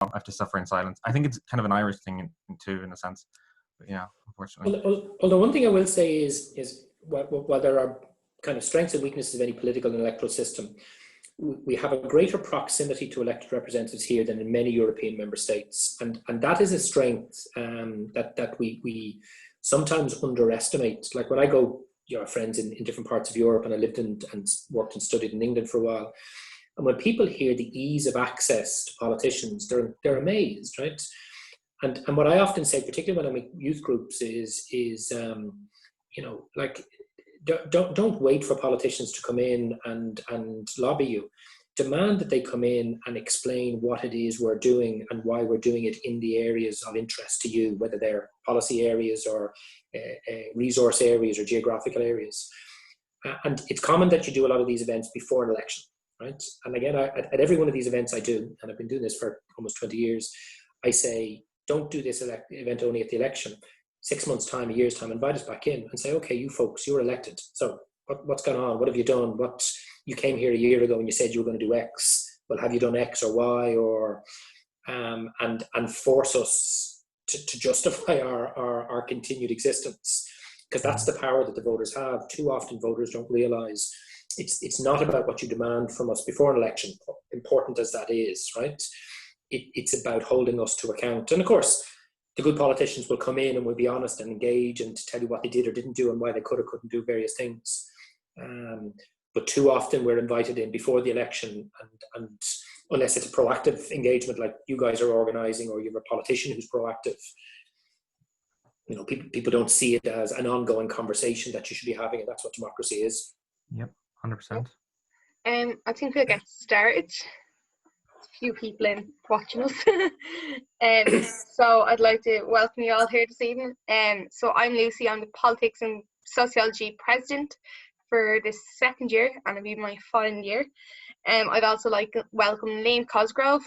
I have to suffer in silence. I think it's kind of an Irish thing too, in a sense. But yeah, unfortunately. Although one thing I will say is while there are kind of strengths and weaknesses of any political and electoral system, we have a greater proximity to elected representatives here than in many European member states, and that is a strength that we sometimes underestimate. Like when I go, friends in different parts of Europe, and I lived and worked and studied in England for a while, and when people hear the ease of access to politicians, they're amazed, right? And what I often say, particularly when I'm in youth groups, is like, don't wait for politicians to come in and lobby you. Demand that they come in and explain what it is we're doing and why we're doing it in the areas of interest to you, whether they're policy areas or resource areas or geographical areas. And it's common that you do a lot of these events before an election, right? And again, at every one of these events I do, and I've been doing this for almost 20 years, I say, don't do this event only at the election. 6 months' time, a year's time, invite us back in and say, okay, you folks, you were elected. So what's gone on? What have you done? You came here a year ago and you said you were going to do X. Well, have you done X or Y? Or and force us to justify our continued existence, because that's the power that the voters have. Too often voters don't realise it's not about what you demand from us before an election, important as that is, right? It's about holding us to account. And of course, the good politicians will come in and will be honest and engage and tell you what they did or didn't do and why they could or couldn't do various things. But too often we're invited in before the election, and unless it's a proactive engagement like you guys are organising, or you have a politician who's proactive, people don't see it as an ongoing conversation that you should be having, and that's what democracy is. Yep, 100%. I think we'll get started. Few people in watching us. So I'd like to welcome you all here this evening. So I'm Lucy, I'm the Politics and Sociology President for this second year, and it'll be my final year. I'd also like to welcome Liam Cosgrove,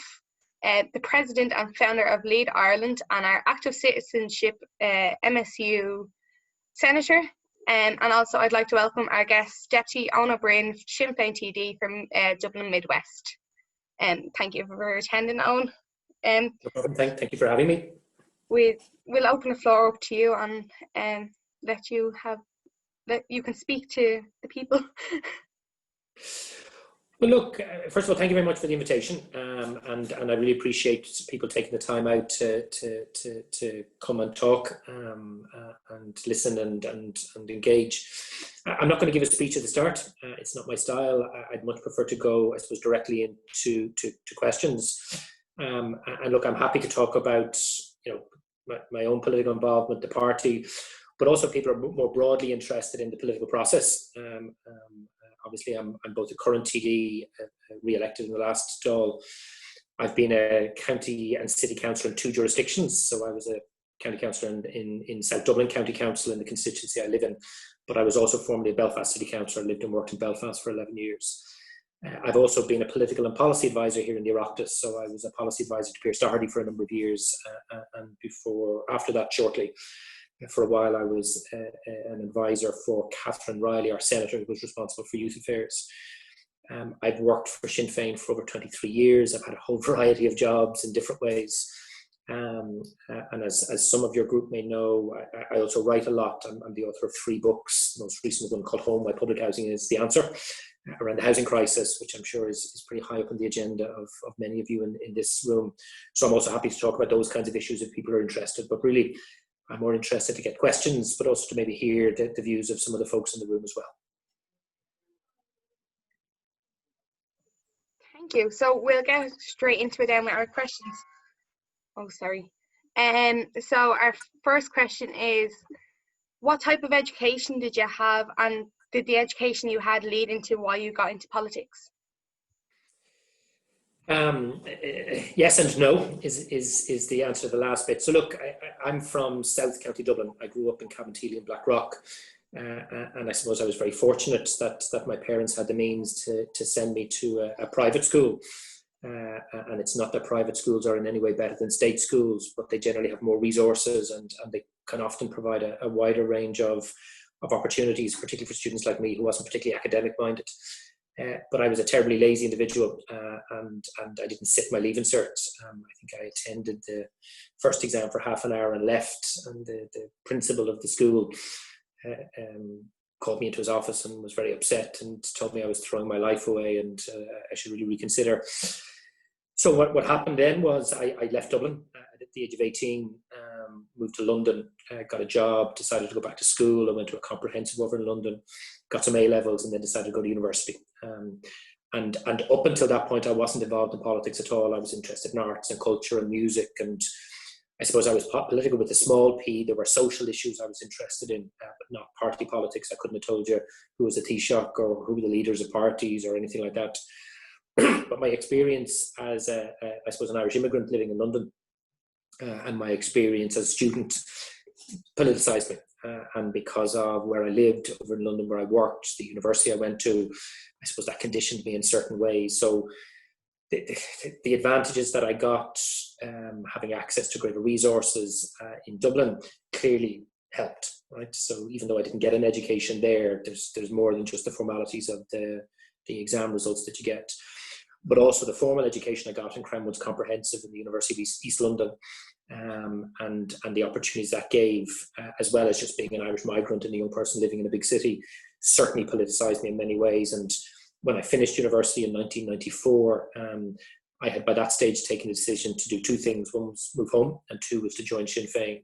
the President and Founder of L.E.A.D Ireland, and our Active Citizenship MSU Senator. And also I'd like to welcome our guest, Deputy Eoin O Broin TD from Dublin Midwest. Thank you for attending, Eoin. No problem. Thank you for having me. We'll open the floor up to you and let you can speak to the people. Well, look, first of all, thank you very much for the invitation, and I really appreciate people taking the time out to come and talk and listen and engage. I'm not going to give a speech at the start. It's not my style. I'd much prefer to go, I suppose, directly into questions. And look, I'm happy to talk about my own political involvement, the party, but also people are more broadly interested in the political process. Obviously, I'm both a current TD, re-elected in the last stall. I've been a county and city councillor in 2 jurisdictions. So I was a county councillor in South Dublin County Council in the constituency I live in. But I was also formerly a Belfast city councillor. I lived and worked in Belfast for 11 years. I've also been a political and policy advisor here in the Oireachtas. So I was a policy advisor to Pierce Doherty for a number of years. And after that, shortly, for a while, I was an advisor for Catherine Riley, our senator, who was responsible for youth affairs. I've worked for Sinn Féin for over 23 years. I've had a whole variety of jobs in different ways. And as some of your group may know, I also write a lot. I'm the author of 3 books. The most recent one called Home, Why Public Housing is the Answer, around the housing crisis, which I'm sure is pretty high up on the agenda of many of you in this room. So I'm also happy to talk about those kinds of issues if people are interested. But really, I'm more interested to get questions, but also to maybe hear the views of some of the folks in the room as well. Thank you. So we'll get straight into it then with our questions. Oh, sorry. So our first question is, what type of education did you have, and did the education you had lead into why you got into politics? Yes and no is the answer to the last bit. So look, I'm from South County Dublin. I grew up in Cabinteely and Blackrock, and I suppose I was very fortunate that my parents had the means to send me to a private school. And it's not that private schools are in any way better than state schools, but they generally have more resources and they can often provide a wider range of opportunities, particularly for students like me who wasn't particularly academic minded. but I was a terribly lazy individual, and I didn't sit my leaving cert. I think I attended the first exam for half an hour and left, and the principal of the school called me into his office and was very upset and told me I was throwing my life away and I should really reconsider. So what happened then was I left Dublin at the age of 18, moved to London, got a job, decided to go back to school. I went to a comprehensive over in London, got some A-levels, and then decided to go to university. And up until that point, I wasn't involved in politics at all. I was interested in arts and culture and music, and I suppose I was political with a small p. There were social issues I was interested in, but not party politics. I couldn't have told you who was a Taoiseach or who were the leaders of parties or anything like that. But my experience as, I suppose, an Irish immigrant living in London and my experience as a student politicised me. And because of where I lived over in London, where I worked, the university I went to, I suppose that conditioned me in certain ways. So the advantages that I got, having access to greater resources in Dublin, clearly helped, right? So even though I didn't get an education there, there's more than just the formalities of the exam results that you get. But also the formal education I got in Cranwood's Comprehensive in the University of East London, and the opportunities that gave, as well as just being an Irish migrant and a young person living in a big city, certainly politicised me in many ways. And when I finished university in 1994, I had by that stage taken the decision to do two things. One was move home, and two was to join Sinn Féin.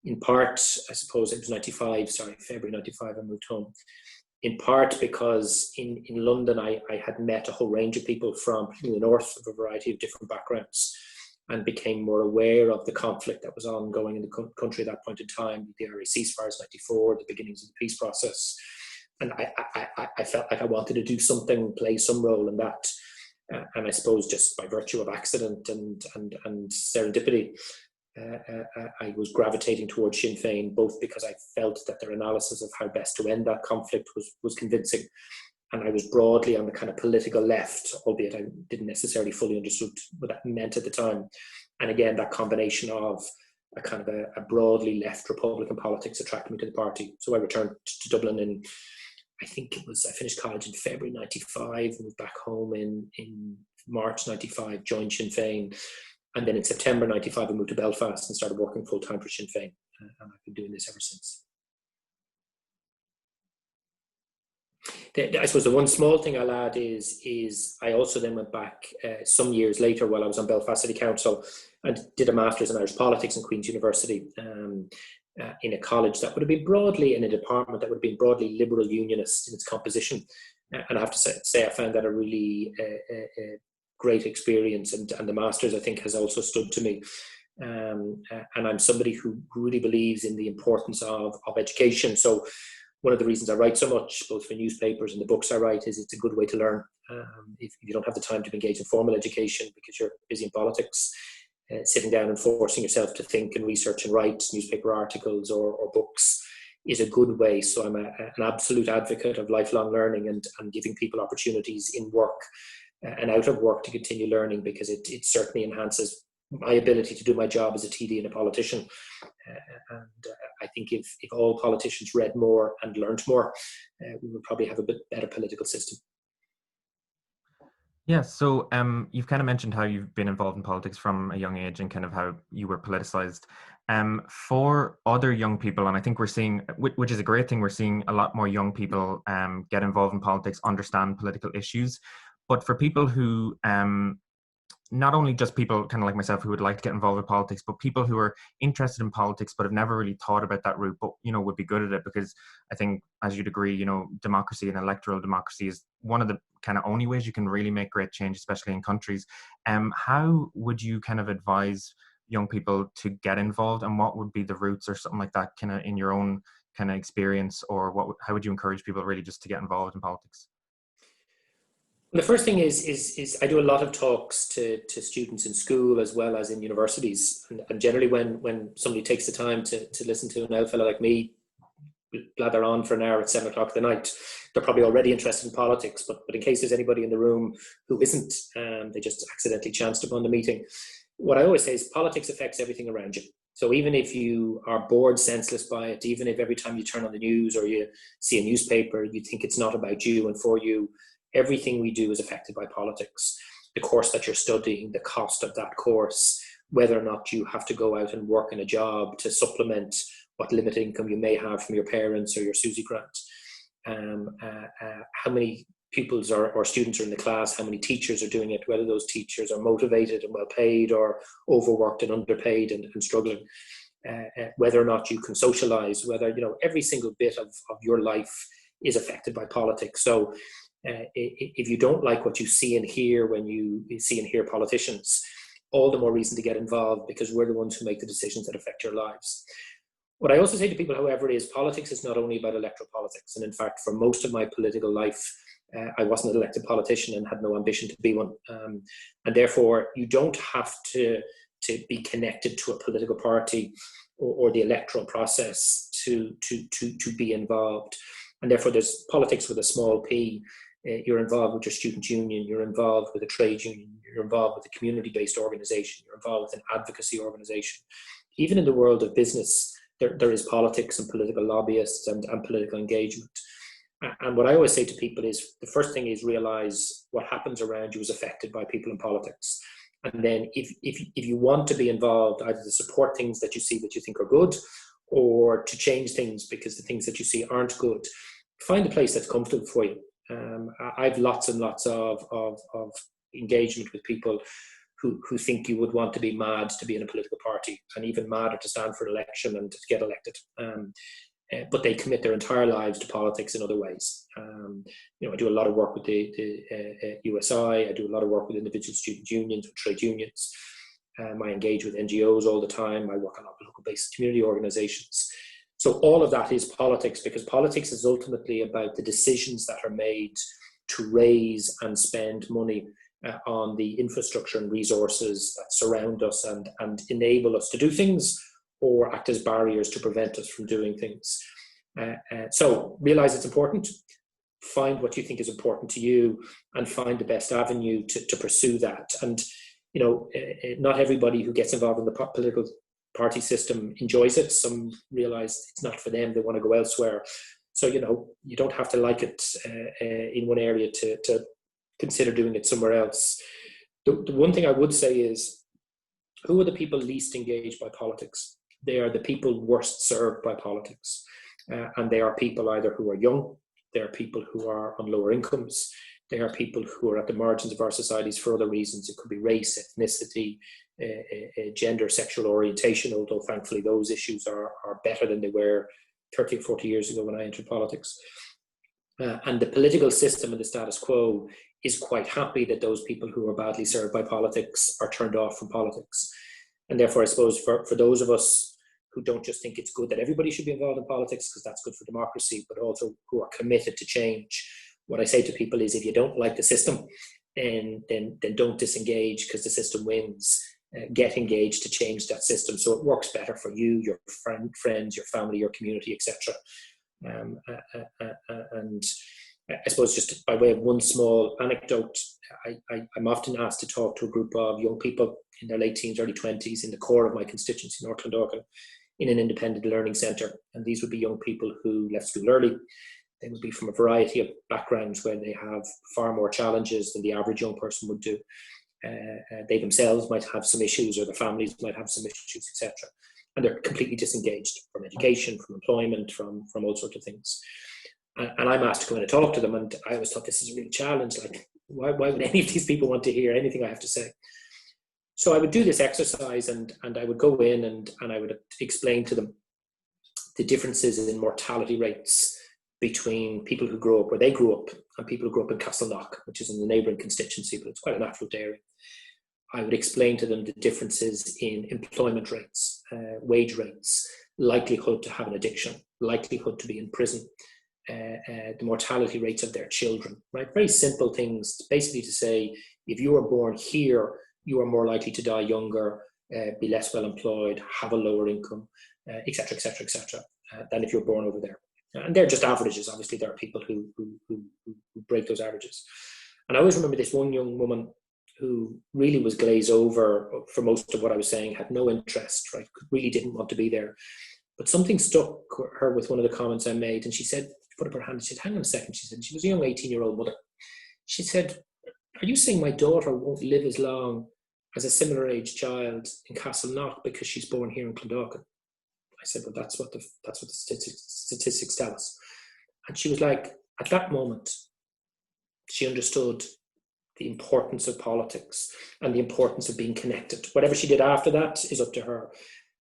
In part, I suppose it was February 95, I moved home. In part because in London, I had met a whole range of people from the north of a variety of different backgrounds, and became more aware of the conflict that was ongoing in the country at that point in time, the IRA ceasefires 94, the beginnings of the peace process. And I felt like I wanted to do something, play some role in that. And I suppose just by virtue of accident and serendipity, I was gravitating towards Sinn Féin, both because I felt that their analysis of how best to end that conflict was convincing. And I was broadly on the kind of political left, albeit I didn't necessarily fully understood what that meant at the time. And again, that combination of a kind of a broadly left Republican politics attracted me to the party. So I returned to Dublin in, I finished college in February 95, moved back home in March 95, joined Sinn Féin. And then in September 95, I moved to Belfast and started working full-time for Sinn Féin. And I've been doing this ever since. I suppose the one small thing I'll add is I also then went back some years later while I was on Belfast City Council and did a Master's in Irish Politics in Queen's University in a college that would have been broadly, in a department that would have been broadly liberal unionist in its composition. And I have to say I found that a really great experience, and the Master's, I think, has also stood to me. And I'm somebody who really believes in the importance of education. So one of the reasons I write so much, both for newspapers and the books I write, is it's a good way to learn. If you don't have the time to engage in formal education because you're busy in politics, sitting down and forcing yourself to think and research and write newspaper articles or books is a good way. So I'm an absolute advocate of lifelong learning and giving people opportunities in work and out of work to continue learning, because it certainly enhances my ability to do my job as a TD and a politician. And I think if all politicians read more and learned more, we would probably have a bit better political system. Yeah, so you've kind of mentioned how you've been involved in politics from a young age and kind of how you were politicized. For other young people, and I think we're seeing, which is a great thing, we're seeing a lot more young people get involved in politics, understand political issues. But for people who not only just people kind of like myself who would like to get involved with politics, but people who are interested in politics but have never really thought about that route, but would be good at it, because I think, as you'd agree, democracy and electoral democracy is one of the kind of only ways you can really make great change, especially in countries. How would you kind of advise young people to get involved, and what would be the routes or something like that, kind of in your own kind of experience, or how would you encourage people really just to get involved in politics? The first thing is I do a lot of talks to students in school as well as in universities, and generally when somebody takes the time to listen to an old fellow like me blather on for an hour at 7 o'clock at night, they're probably already interested in politics. But in case there's anybody in the room who isn't, they just accidentally chanced upon the meeting, what I always say is politics affects everything around you. So even if you are bored senseless by it, even if every time you turn on the news or you see a newspaper you think it's not about you and for you, everything we do is affected by politics. The course that you're studying, the cost of that course, whether or not you have to go out and work in a job to supplement what limited income you may have from your parents or your SUSI grant, how many pupils or students are in the class, how many teachers are doing it, whether those teachers are motivated and well paid or overworked and underpaid and struggling, whether or not you can socialize, whether, every single bit of your life is affected by politics. So if you don't like what you see and hear when you see and hear politicians, all the more reason to get involved, because we're the ones who make the decisions that affect your lives. What I also say to people, however, is politics is not only about electoral politics. And in fact, for most of my political life, I wasn't an elected politician and had no ambition to be one. And therefore, you don't have to be connected to a political party or the electoral process to be involved. And therefore, there's politics with a small p. You're involved with your student union, you're involved with a trade union, you're involved with a community-based organization, you're involved with an advocacy organization. Even in the world of business, there is politics and political lobbyists and political engagement. And what I always say to people is, the first thing is realize what happens around you is affected by people in politics. And then if you want to be involved, either to support things that you see that you think are good, or to change things because the things that you see aren't good, find a place that's comfortable for you. I've lots and lots of engagement with people who think you would want to be mad to be in a political party, and even madder to stand for an election and to get elected. But they commit their entire lives to politics in other ways. I do a lot of work with the USI. I do a lot of work with individual student unions, with trade unions. I engage with NGOs all the time. I work on local-based community organizations. So all of that is politics, because politics is ultimately about the decisions that are made to raise and spend money on the infrastructure and resources that surround us and enable us to do things, or act as barriers to prevent us from doing things. So realize it's important, find what you think is important to you, and find the best avenue to pursue that. And, not everybody who gets involved in the political party system enjoys it. Some realize it's not for them, they want to go elsewhere. So, you don't have to like it in one area to consider doing it somewhere else. The one thing I would say is, who are the people least engaged by politics? They are the people worst served by politics. And they are people either who are young, they are people who are on lower incomes, they are people who are at the margins of our societies for other reasons. It could be race, ethnicity, gender, sexual orientation, although thankfully those issues are better than they were 30 or 40 years ago when I entered politics. And the political system and the status quo is quite happy that those people who are badly served by politics are turned off from politics. And therefore, I suppose for those of us who don't just think it's good that everybody should be involved in politics because that's good for democracy, but also who are committed to change, what I say to people is, if you don't like the system, then don't disengage because the system wins. Get engaged to change that system so it works better for you, your friends, your family, your community, etc. And I suppose just by way of one small anecdote, I'm often asked to talk to a group of young people in their late teens, early 20s in the core of my constituency, North Clondalkin, in an independent learning centre. And these would be young people who left school early. They would be from a variety of backgrounds where they have far more challenges than the average young person would do. They themselves might have some issues, or their families might have some issues, etc. And they're completely disengaged from education, from employment, from all sorts of things. And I'm asked to come in and talk to them, and I always thought this is a real challenge. Like, why would any of these people want to hear anything I have to say? So I would do this exercise, and I would go in and I would explain to them the differences in mortality rates between people who grew up where they grew up and people who grew up in Castleknock, which is in the neighbouring constituency, but it's quite an affluent area. I would explain to them the differences in employment rates, wage rates, likelihood to have an addiction, likelihood to be in prison, the mortality rates of their children, right? Very simple things, basically to say, if you were born here, you are more likely to die younger, be less well employed, have a lower income, etc., etc., etc., than if you're born over there. And they're just averages. Obviously, there are people who break those averages. And I always remember this one young woman who really was glazed over for most of what I was saying, had no interest, right? Really didn't want to be there. But something struck her with one of the comments I made, and she said, put up her hand and said, hang on a second, she said, she was a young 18-year-old mother. She said, "Are you saying my daughter won't live as long as a similar age child in Castleknock because she's born here in Clondalkin?" I said, "Well, that's what the statistics tell us." And she was like, at that moment, she understood the importance of politics and the importance of being connected. Whatever she did after that is up to her.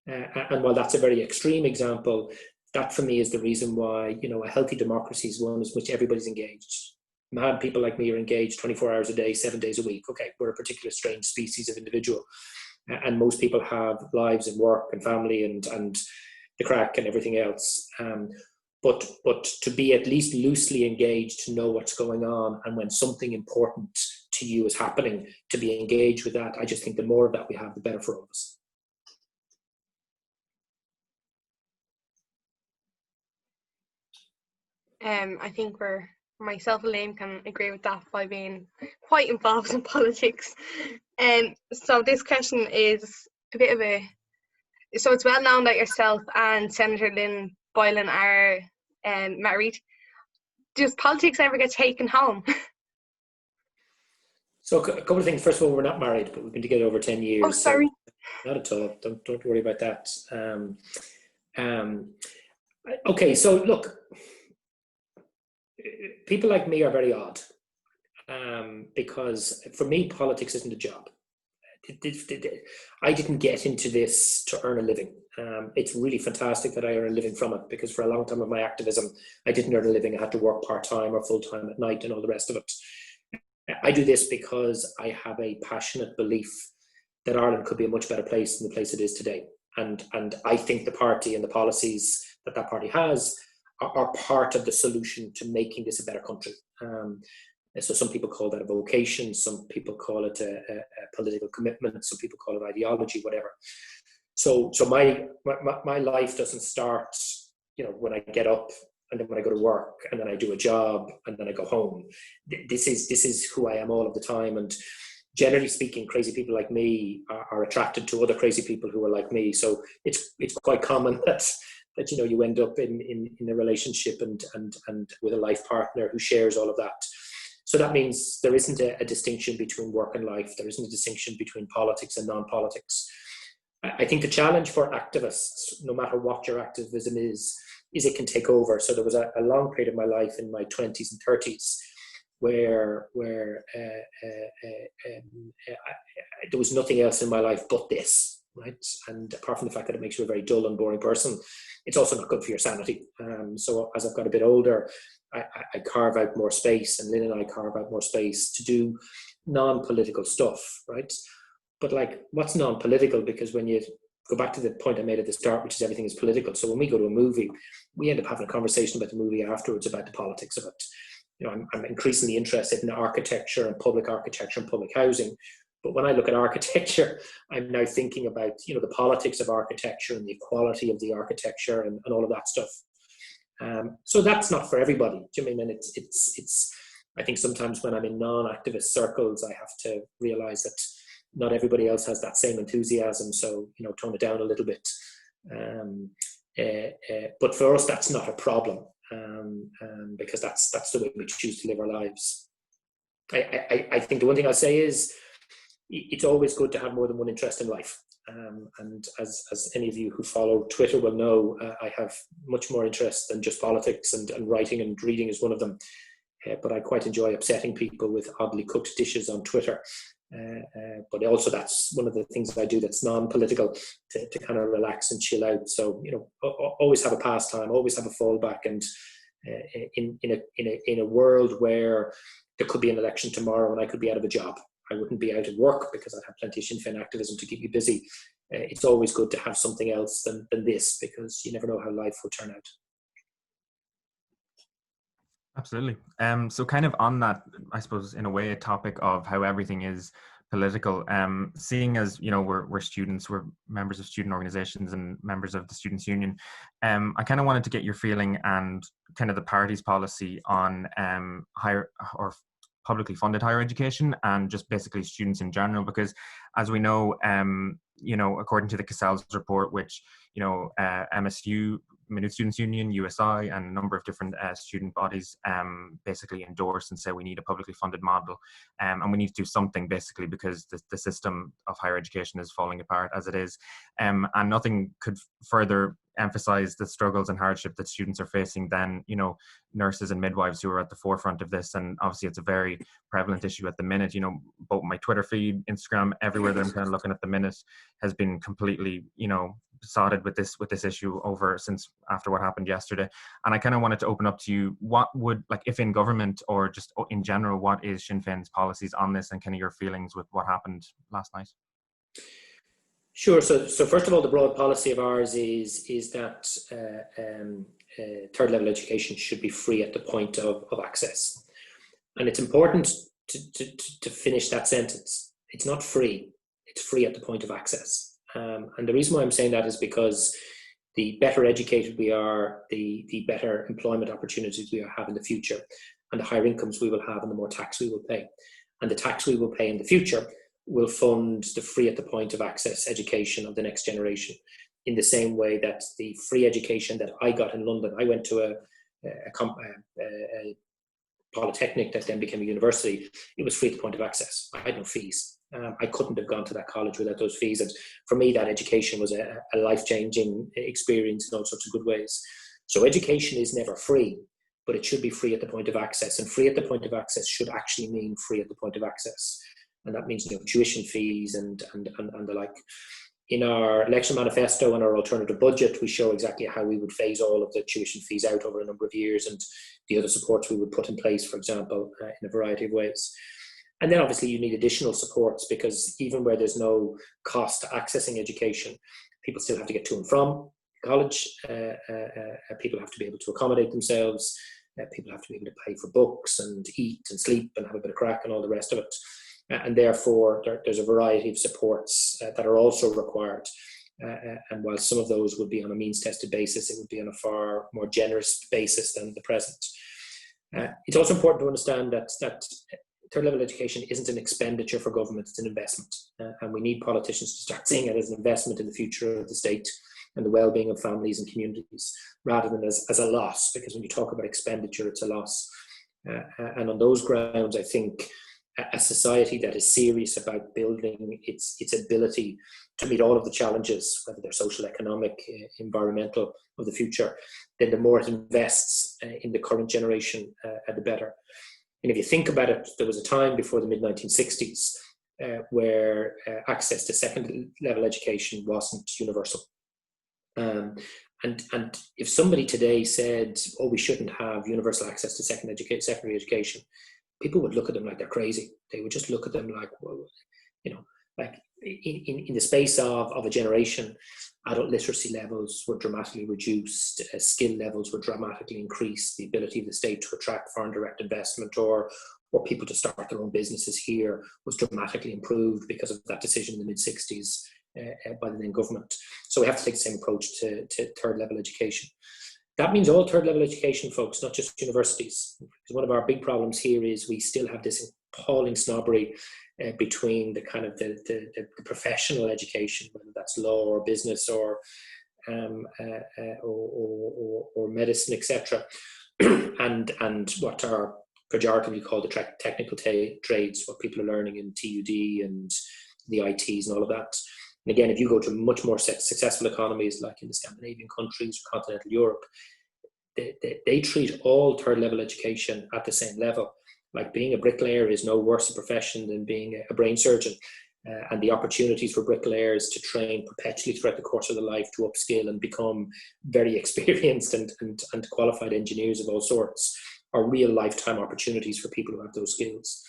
And while that's a very extreme example, that for me is the reason why, you know, a healthy democracy is one in which everybody's engaged. Mad people like me are engaged 24 hours a day, 7 days a week. Okay, we're a particular strange species of individual. And most people have lives and work and family and the crack and everything else. But to be at least loosely engaged, to know what's going on, and when something important to you is happening, to be engaged with that, I just think the more of that we have, the better for all of us. I think myself and Liam can agree with that by being quite involved in politics. So this question is a bit of so it's well known that yourself and Senator Lynn Boylan are married. Does politics ever get taken home? So a couple of things. First of all, we're not married, but we've been together over 10 years. Oh, sorry. So not at all. Don't worry about that. Okay, so look, people like me are very odd, because for me, politics isn't a job. I didn't get into this to earn a living. It's really fantastic that I earn a living from it, because for a long time of my activism, I didn't earn a living. I had to work part-time or full-time at night and all the rest of it. I do this because I have a passionate belief that Ireland could be a much better place than the place it is today. And I think the party and the policies that party has are part of the solution to making this a better country. So some people call that a vocation, some people call it a political commitment, some people call it ideology, whatever. So my life doesn't start, you know, when I get up and then when I go to work and then I do a job and then I go home. This is who I am all of the time. And generally speaking, crazy people like me are attracted to other crazy people who are like me. So it's quite common that you know, you end up in a relationship and with a life partner who shares all of that. So that means there isn't a distinction between work and life. There isn't a distinction between politics and non-politics. I think the challenge for activists, no matter what your activism is it can take over. So there was a long period of my life in my 20s and 30s where there was nothing else in my life but this, right? And apart from the fact that it makes you a very dull and boring person, it's also not good for your sanity. So as I've got a bit older, I carve out more space, and Lynn and I carve out more space to do non-political stuff, right? But like, what's non-political? Because when you go back to the point I made at the start, which is everything is political. So when we go to a movie, we end up having a conversation about the movie afterwards, about the politics of it. You know, I'm increasingly interested in architecture and public housing. But when I look at architecture, I'm now thinking about, you know, the politics of architecture and the equality of the architecture and all of that stuff. So that's not for everybody. Do you mean? And it's. I think sometimes when I'm in non-activist circles, I have to realize that not everybody else has that same enthusiasm. So, you know, tone it down a little bit. But for us, that's not a problem, because that's the way we choose to live our lives. I think the one thing I'll say is, it's always good to have more than one interest in life. And as any of you who follow Twitter will know, I have much more interest than just politics, and writing and reading is one of them. But I quite enjoy upsetting people with oddly cooked dishes on Twitter. But also that's one of the things I do that's non-political, to kind of relax and chill out. So, you know, always have a pastime, always have a fallback. And in a world where there could be an election tomorrow and I could be out of a job, I wouldn't be out at work because I'd have plenty of Sinn Féin activism to keep me busy. It's always good to have something else than this, because you never know how life will turn out. Absolutely. So kind of on that, I suppose, in a way, a topic of how everything is political, seeing as, you know, we're students, we're members of student organizations and members of the Students' Union, I kind of wanted to get your feeling and kind of the party's policy on higher or publicly funded higher education and just basically students in general, because as we know, you know, according to the Casals report, which, you know, MSU Maynooth Students' Union, USI, and a number of different student bodies basically endorse and say we need a publicly funded model, and we need to do something basically because the system of higher education is falling apart as it is, and nothing could further emphasize the struggles and hardship that students are facing than, you know, nurses and midwives who are at the forefront of this. And obviously it's a very prevalent issue at the minute. You know, both my Twitter feed, Instagram, everywhere that I'm kind of looking at the minute has been completely, you know, besotted with this issue over since after what happened yesterday. And I kind of wanted to open up to you, what would, like, if in government or just in general, what is Sinn Féin's policies on this and kind of your feelings with what happened last night? Sure. So first of all, the broad policy of ours is that third level education should be free at the point of access. And it's important to finish that sentence. It's not free, it's free at the point of access. And the reason why I'm saying that is because the better educated we are, the better employment opportunities we have in the future, and the higher incomes we will have and the more tax we will pay. And the tax we will pay in the future will fund the free at the point of access education of the next generation, in the same way that the free education that I got in London, I went to a polytechnic that then became a university. It was free at the point of access. I had no fees. I couldn't have gone to that college without those fees. And for me, that education was a life-changing experience in all sorts of good ways. So education is never free, but it should be free at the point of access. And free at the point of access should actually mean free at the point of access. And that means, you know, tuition fees and the like. In our election manifesto and our alternative budget, we show exactly how we would phase all of the tuition fees out over a number of years and the other supports we would put in place, for example, in a variety of ways. And then obviously you need additional supports, because even where there's no cost to accessing education, people still have to get to and from college. People have to be able to accommodate themselves. People have to be able to pay for books and eat and sleep and have a bit of crack and all the rest of it. And therefore, there's a variety of supports that are also required. And while some of those would be on a means-tested basis, it would be on a far more generous basis than the present. It's also important to understand that third-level education isn't an expenditure for government, it's an investment. And we need politicians to start seeing it as an investment in the future of the state and the well-being of families and communities, rather than as a loss, because when you talk about expenditure, it's a loss. And on those grounds, I think a society that is serious about building its ability to meet all of the challenges, whether they're social, economic, environmental, of the future, then the more it invests in the current generation, the better. And if you think about it, there was a time before the mid-1960s where access to second level education wasn't universal. And if somebody today said, oh, we shouldn't have universal access to secondary education, people would look at them like they're crazy. They would just look at them like, well, you know, like in the space of a generation, adult literacy levels were dramatically reduced, skill levels were dramatically increased, the ability of the state to attract foreign direct investment or people to start their own businesses here was dramatically improved because of that decision in the mid-60s by the then government. So we have to take the same approach to third level education. That means all third level education, folks, not just universities. Because one of our big problems here is we still have this appalling snobbery between the kind of the professional education, whether that's law or business or medicine, etc., and what are pejoratively called the technical trades, what people are learning in TUD and the ITs and all of that. And again, if you go to much more successful economies like in the Scandinavian countries or continental Europe, they treat all third level education at the same level. Like being a bricklayer is no worse a profession than being a brain surgeon. And the opportunities for bricklayers to train perpetually throughout the course of their life to upskill and become very experienced and qualified engineers of all sorts are real lifetime opportunities for people who have those skills.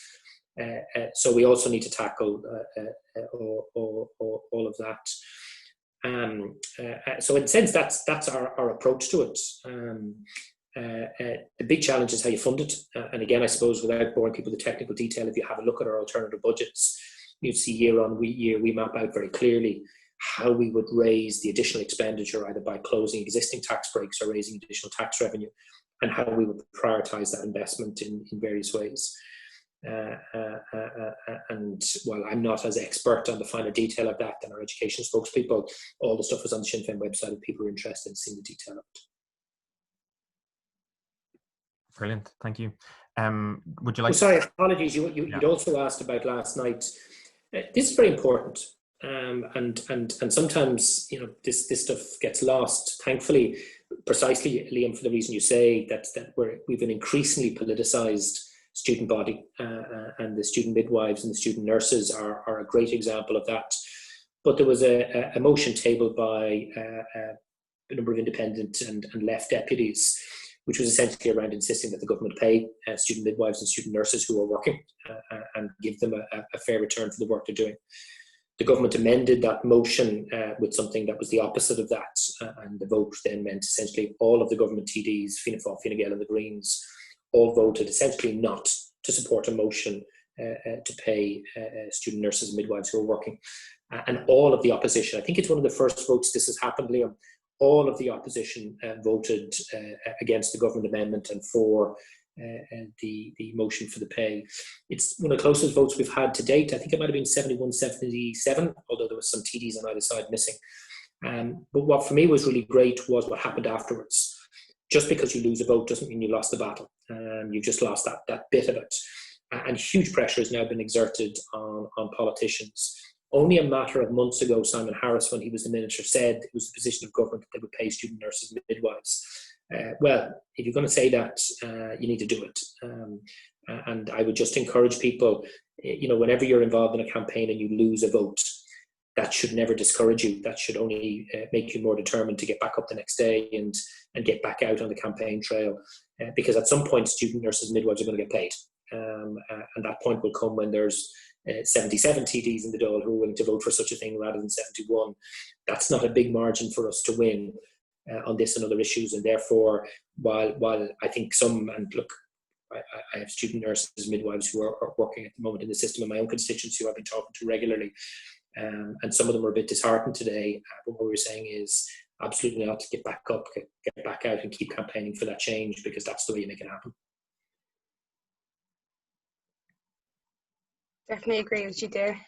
So we also need to tackle all of that. So in a sense, that's our approach to it. The big challenge is how you fund it. And again, I suppose without boring people with the technical detail, if you have a look at our alternative budgets, you'd see year on year, we map out very clearly how we would raise the additional expenditure, either by closing existing tax breaks or raising additional tax revenue, and how we would prioritize that investment in various ways. And while I'm not as expert on the finer detail of that than our education spokespeople, all the stuff is on the Sinn Féin website if people are interested in seeing the detail of it. Brilliant, thank you. Would you like? Oh, sorry, apologies. You'd also asked about last night. This is very important, and sometimes this stuff gets lost. Thankfully, precisely, Liam, for the reason you say that we've an increasingly politicised student body, and the student midwives and the student nurses are a great example of that. But there was a motion tabled by a number of independent and left deputies, which was essentially around insisting that the government pay student midwives and student nurses who are working and give them a fair return for the work they're doing. The government amended that motion with something that was the opposite of that, and the vote then meant essentially all of the government TDs, Fianna Fáil, Fine Gael and the Greens, all voted essentially not to support a motion to pay student nurses and midwives who are working. And all of the opposition, I think it's one of the first votes this has happened, Liam, all of the opposition voted against the government amendment and for the motion for the pay. It's one of the closest votes we've had to date. I think it might have been 71-77, although there was some TDs on either side missing. But what for me was really great was what happened afterwards. Just because you lose a vote doesn't mean you lost the battle. You've just lost that bit of it. And huge pressure has now been exerted on politicians. Only a matter of months ago, Simon Harris, when he was the minister, said it was the position of government that they would pay student nurses and midwives. Well, if you're going to say that, you need to do it. And I would just encourage people, whenever you're involved in a campaign and you lose a vote, that should never discourage you. That should only make you more determined to get back up the next day and get back out on the campaign trail. Because at some point, student nurses and midwives are going to get paid. And that point will come when there's 77 TDs in the Dáil who are willing to vote for such a thing rather than 71. That's not a big margin for us to win on this and other issues. And therefore, while I think some, and look, I have student nurses, midwives who are working at the moment in the system in my own constituency who I've been talking to regularly. And some of them are a bit disheartened today. But what we're saying is absolutely not, get back up, get back out and keep campaigning for that change, because that's the way you make it happen. Definitely agree with you there.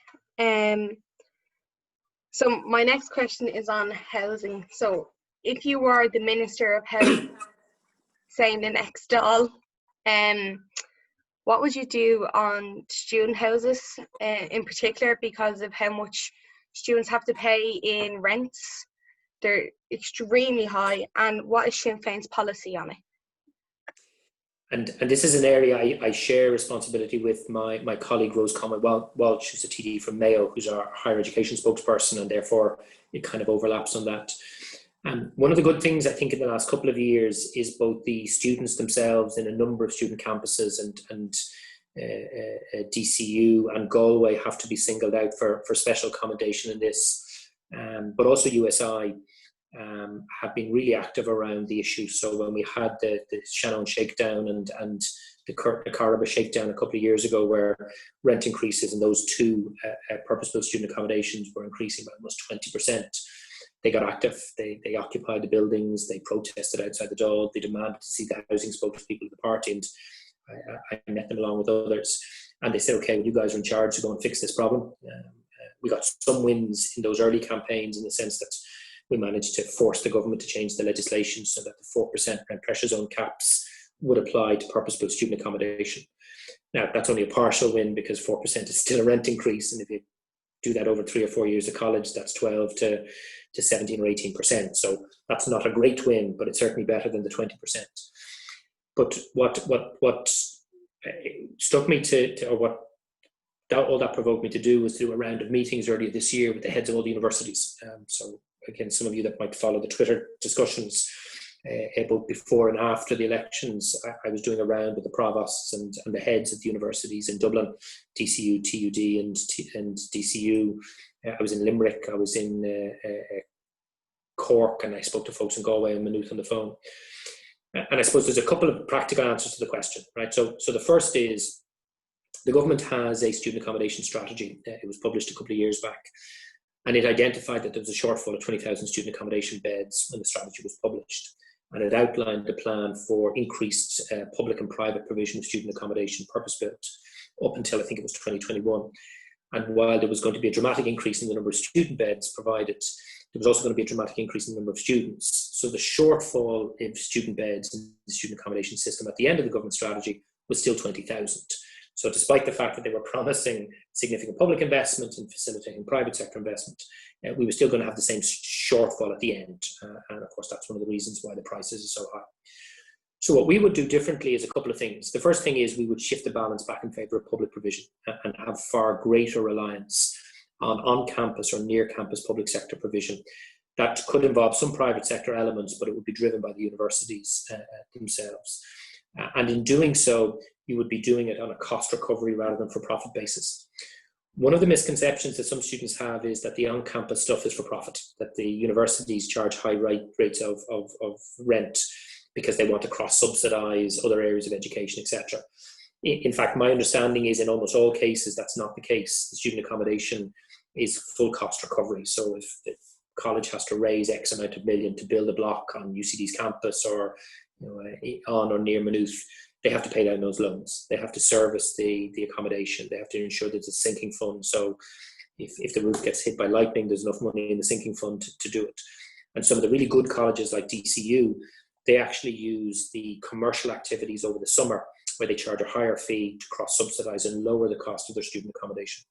So my next question is on housing. So if you were the Minister of Housing, say in the next Dáil, what would you do on student houses in particular, because of how much students have to pay in rents? They're extremely high. And what is Sinn Féin's policy on it? And this is an area I share responsibility with my colleague Rose Conway-Walsh, who's a TD from Mayo, who's our higher education spokesperson, and therefore it kind of overlaps on that. One of the good things I think in the last couple of years is both the students themselves in a number of student campuses and DCU and Galway have to be singled out for special accommodation in this, but also USI have been really active around the issue. So when we had the Shannon shakedown and the Caraba shakedown a couple of years ago, where rent increases in those two purpose-built student accommodations were increasing by almost 20%, they got active. They occupied the buildings, they protested outside the Dáil, they demanded to see the housing spokespeople of the party, and I met them along with others, and they said, okay, well, you guys are in charge to go and fix this problem. We got some wins in those early campaigns in the sense that we managed to force the government to change the legislation so that the 4% rent pressure zone caps would apply to purpose-built student accommodation. Now, that's only a partial win, because 4% is still a rent increase, and if you do that over 3 or 4 years of college, that's 12 to 17 or 18%. So that's not a great win, but it's certainly better than the 20%. But what struck me or what all that provoked me to do was to do a round of meetings earlier this year with the heads of all the universities. So again, some of you that might follow the Twitter discussions both before and after the elections, I was doing a round with the provosts and the heads of the universities in Dublin, DCU, TUD and DCU. I was in Limerick, I was in Cork, and I spoke to folks in Galway and Maynooth on the phone. And I suppose there's a couple of practical answers to the question, right? So the first is, the government has a student accommodation strategy. It was published a couple of years back, and it identified that there was a shortfall of 20,000 student accommodation beds when the strategy was published. And it outlined the plan for increased public and private provision of student accommodation purpose-built up until I think it was 2021. And while there was going to be a dramatic increase in the number of student beds provided, there was also going to be a dramatic increase in the number of students. So the shortfall in student beds in the student accommodation system at the end of the government strategy was still 20,000. So despite the fact that they were promising significant public investment and facilitating private sector investment, we were still going to have the same shortfall at the end. And of course, that's one of the reasons why the prices are so high. So what we would do differently is a couple of things. The first thing is we would shift the balance back in favour of public provision and have far greater reliance on on-campus or near-campus public sector provision. That could involve some private sector elements, but it would be driven by the universities themselves. And in doing so, you would be doing it on a cost recovery rather than for profit basis. One of the misconceptions that some students have is that the on-campus stuff is for profit, that the universities charge high rates of rent because they want to cross-subsidise other areas of education, etc. In fact, my understanding is in almost all cases that's not the case. The student accommodation is full cost recovery. So if the college has to raise X amount of million to build a block on UCD's campus or on or near Maynooth, they have to pay down those loans. They have to service the accommodation. They have to ensure there's a sinking fund. So if the roof gets hit by lightning, there's enough money in the sinking fund to do it. And some of the really good colleges like DCU, they actually use the commercial activities over the summer where they charge a higher fee to cross-subsidise and lower the cost of their student accommodation.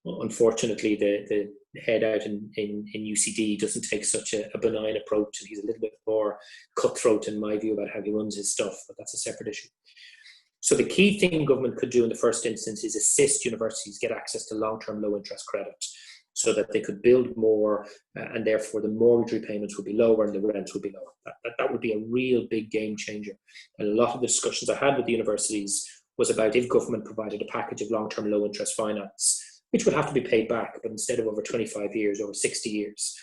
Well, unfortunately, the head out in UCD doesn't take such a benign approach, and he's a little bit more cutthroat in my view about how he runs his stuff, but that's a separate issue. So the key thing government could do in the first instance is assist universities get access to long-term low-interest credit so that they could build more and therefore the mortgage repayments would be lower and the rents would be lower. That would be a real big game changer. And a lot of the discussions I had with the universities was about if government provided a package of long-term low-interest finance, which would have to be paid back, but instead of over 25 years, over 60 years,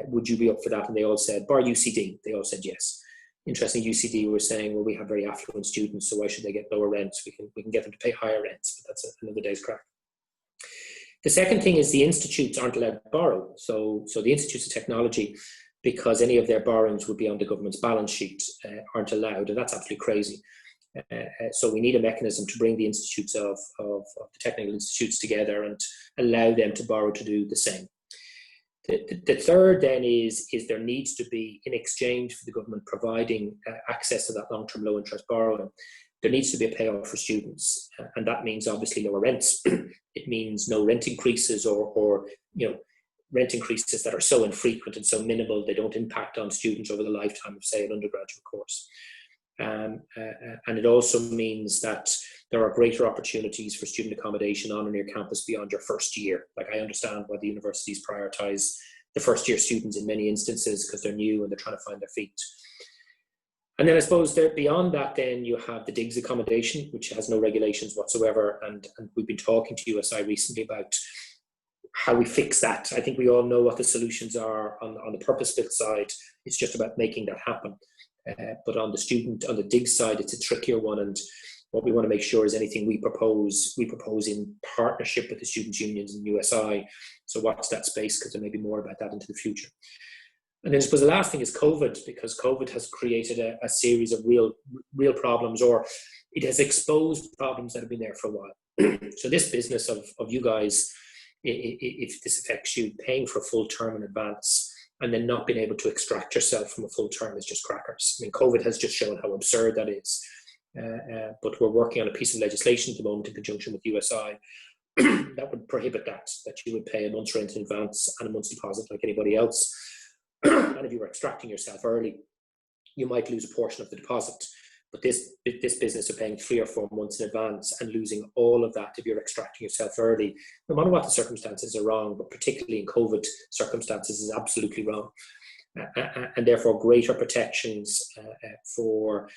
would you be up for that? And they all said, bar UCD, they all said yes. Interesting, UCD were saying, well, we have very affluent students, so why should they get lower rents? We can get them to pay higher rents, but that's another day's crack. The second thing is the institutes aren't allowed to borrow. So the institutes of technology, because any of their borrowings would be on the government's balance sheet, aren't allowed, and that's absolutely crazy. So we need a mechanism to bring the institutes of the technical institutes together and allow them to borrow to do the same. The third then is there needs to be, in exchange for the government providing access to that long-term low-interest borrowing, there needs to be a payoff for students, and that means obviously lower rents. It means no rent increases or rent increases that are so infrequent and so minimal they don't impact on students over the lifetime of, say, an undergraduate course. And it also means that there are greater opportunities for student accommodation on and near campus beyond your first year. Like, I understand why the universities prioritise the first year students in many instances because they're new and they're trying to find their feet. And then I suppose beyond that, then you have the digs accommodation, which has no regulations whatsoever. And we've been talking to USI recently about how we fix that. I think we all know what the solutions are on the purpose-built side. It's just about making that happen. But on the dig side, it's a trickier one. And what we want to make sure is anything we propose in partnership with the students' unions and USI. So watch that space, because there may be more about that into the future. And then I suppose the last thing is COVID, because COVID has created a series of real problems, or it has exposed problems that have been there for a while. So this business of you guys, if this affects you, paying for a full term in advance and then not being able to extract yourself from a full term is just crackers. I mean, COVID has just shown how absurd that is. But we're working on a piece of legislation at the moment in conjunction with USI that would prohibit that you would pay a month's rent in advance and a month's deposit like anybody else. And if you were extracting yourself early, you might lose a portion of the deposit. But this business of paying 3 or 4 months in advance and losing all of that if you're extracting yourself early, no matter what the circumstances are wrong, but particularly in COVID circumstances, is absolutely wrong. And therefore greater protections for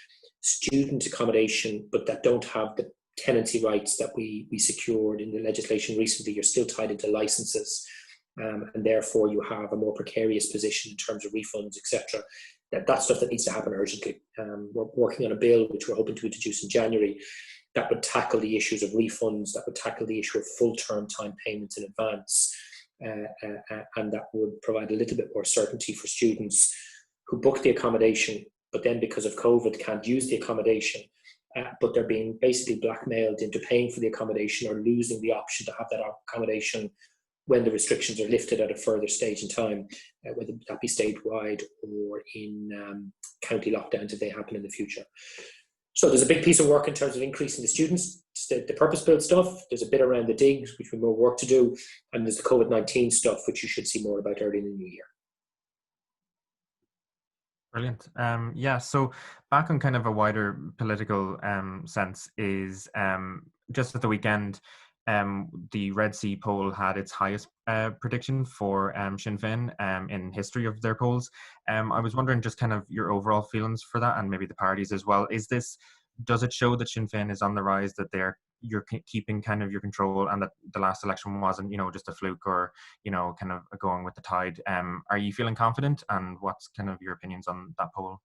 student accommodation, but that don't have the tenancy rights that we secured in the legislation recently. You're still tied into licenses. And therefore you have a more precarious position in terms of refunds, etc. That's stuff that needs to happen urgently. We're working on a bill which we're hoping to introduce in January that would tackle the issues of refunds, that would tackle the issue of full term time payments in advance, and that would provide a little bit more certainty for students who book the accommodation, but then because of COVID can't use the accommodation, but they're being basically blackmailed into paying for the accommodation or losing the option to have that accommodation when the restrictions are lifted at a further stage in time, whether that be statewide or in county lockdowns if they happen in the future. So there's a big piece of work in terms of increasing the students, the purpose-built stuff. There's a bit around the digs, which we have more work to do. And there's the COVID-19 stuff, which you should see more about early in the new year. Brilliant. Yeah, so back on kind of a wider political sense is just at the weekend, the Red C poll had its highest prediction for Sinn Féin in history of their polls. I was wondering just kind of your overall feelings for that, and maybe the parties as well. Does it show that Sinn Féin is on the rise, that you're keeping kind of your control, and that the last election wasn't, just a fluke or, kind of going with the tide? Are you feeling confident, and what's kind of your opinions on that poll?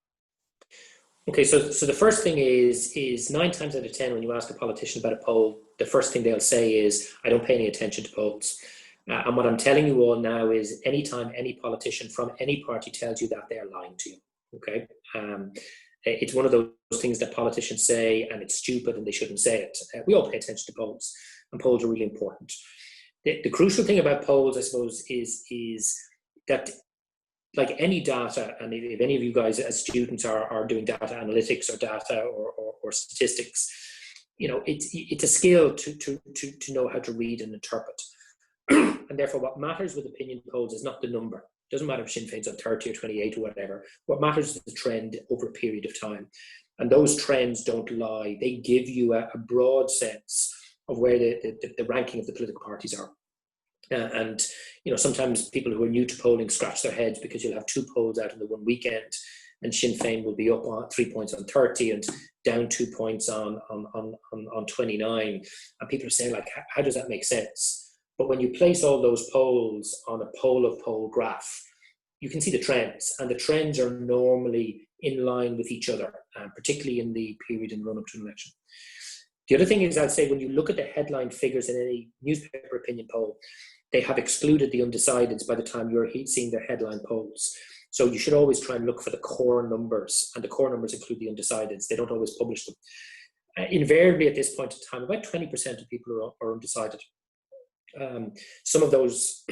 Okay, so the first thing is 9 times out of 10 when you ask a politician about a poll, the first thing they'll say is, I don't pay any attention to polls. And what I'm telling you all now is, anytime any politician from any party tells you that, they're lying to you. Okay, it's one of those things that politicians say, and it's stupid and they shouldn't say it. We all pay attention to polls, and polls are really important. The crucial thing about polls, I suppose, is that, like any data, and if any of you guys as students are doing data analytics or data or statistics, it's a skill to know how to read and interpret. And therefore, what matters with opinion polls is not the number. It doesn't matter if Sinn Féin's on 30 or 28 or whatever. What matters is the trend over a period of time. And those trends don't lie. They give you a broad sense of where the ranking of the political parties are. And sometimes people who are new to polling scratch their heads, because you'll have 2 polls out in the one weekend, and Sinn Féin will be up on 3 points on 30 and down 2 points on 29. And people are saying, like, how does that make sense? But when you place all those polls on a poll graph, you can see the trends, and the trends are normally in line with each other, particularly in the period in run-up to an election. The other thing is, I'd say, when you look at the headline figures in any newspaper opinion poll, they have excluded the undecideds by the time you're seeing their headline polls. So you should always try and look for the core numbers, and the core numbers include the undecideds. They don't always publish them. Invariably, at this point in time, about 20% of people are undecided. Some of those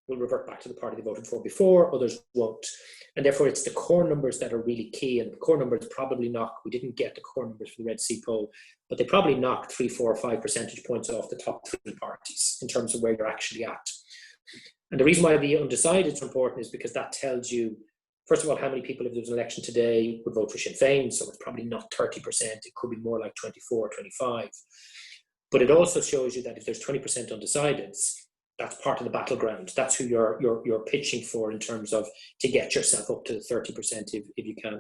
will revert back to the party they voted for before, others won't. And therefore, it's the core numbers that are really key. And the core numbers probably we didn't get the core numbers for the Red C poll, but they probably knocked 3, 4, or 5 percentage points off the top 3 parties in terms of where you're actually at. And the reason why the undecided is important is because that tells you, first of all, how many people, if there was an election today, would vote for Sinn Féin. So it's probably not 30%. It could be more like 24 or 25. But it also shows you that if there's 20% undecideds, that's part of the battleground. That's who you're pitching for in terms of to get yourself up to the 30% if you can.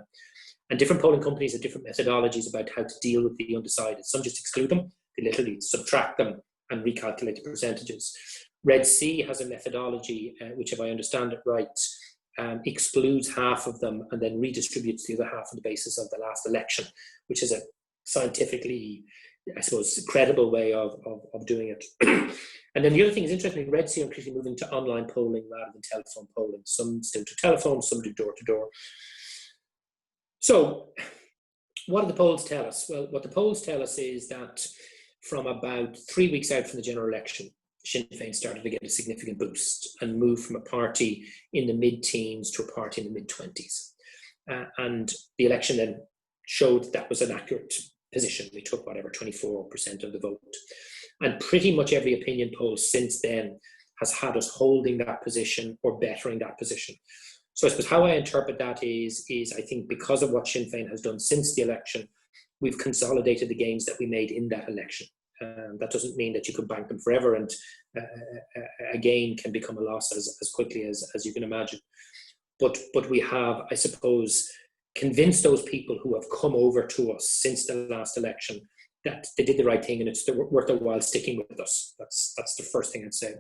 And different polling companies have different methodologies about how to deal with the undecided. Some just exclude them. They literally subtract them and recalculate the percentages. Red C has a methodology which, if I understand it right, excludes half of them and then redistributes the other half on the basis of the last election, which is a scientifically, I suppose, credible way of doing it. And then the other thing is interesting, Red C are increasingly moving to online polling rather than telephone polling. Some still do telephone, some do door-to-door. So what do the polls tell us? Well, what the polls tell us is that from about 3 weeks out from the general election, Sinn Féin started to get a significant boost and moved from a party in the mid-teens to a party in the mid-20s. And the election then showed that was an accurate position. We took 24% of the vote. And pretty much every opinion poll since then has had us holding that position or bettering that position. So I suppose how I interpret that is I think because of what Sinn Féin has done since the election, we've consolidated the gains that we made in that election. That doesn't mean that you can bank them forever, and a gain can become a loss as quickly as you can imagine. But we have, I suppose, convinced those people who have come over to us since the last election that they did the right thing and it's worth their while sticking with us. That's the first thing I'd say.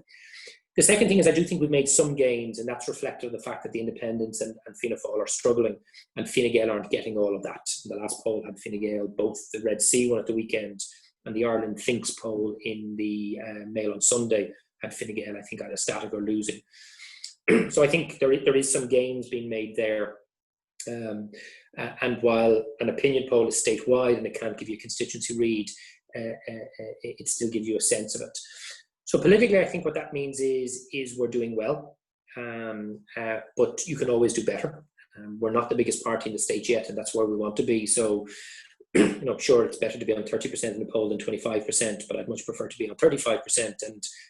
The second thing is I do think we've made some gains, and that's reflective of the fact that the independents and Fianna Fáil are struggling, and Fine Gael aren't getting all of that. The last poll had Fine Gael, both the Red C one at the weekend and the Ireland Thinks poll in the Mail on Sunday had Fine Gael, I think, either static or losing. So I think there is some gains being made there. And while an opinion poll is statewide and it can't give you a constituency read, it still gives you a sense of it. So politically, I think what that means is we're doing well, but you can always do better. We're not the biggest party in the state yet, and that's where we want to be. So, sure, it's better to be on 30% in the poll than 25%, but I'd much prefer to be on 35%,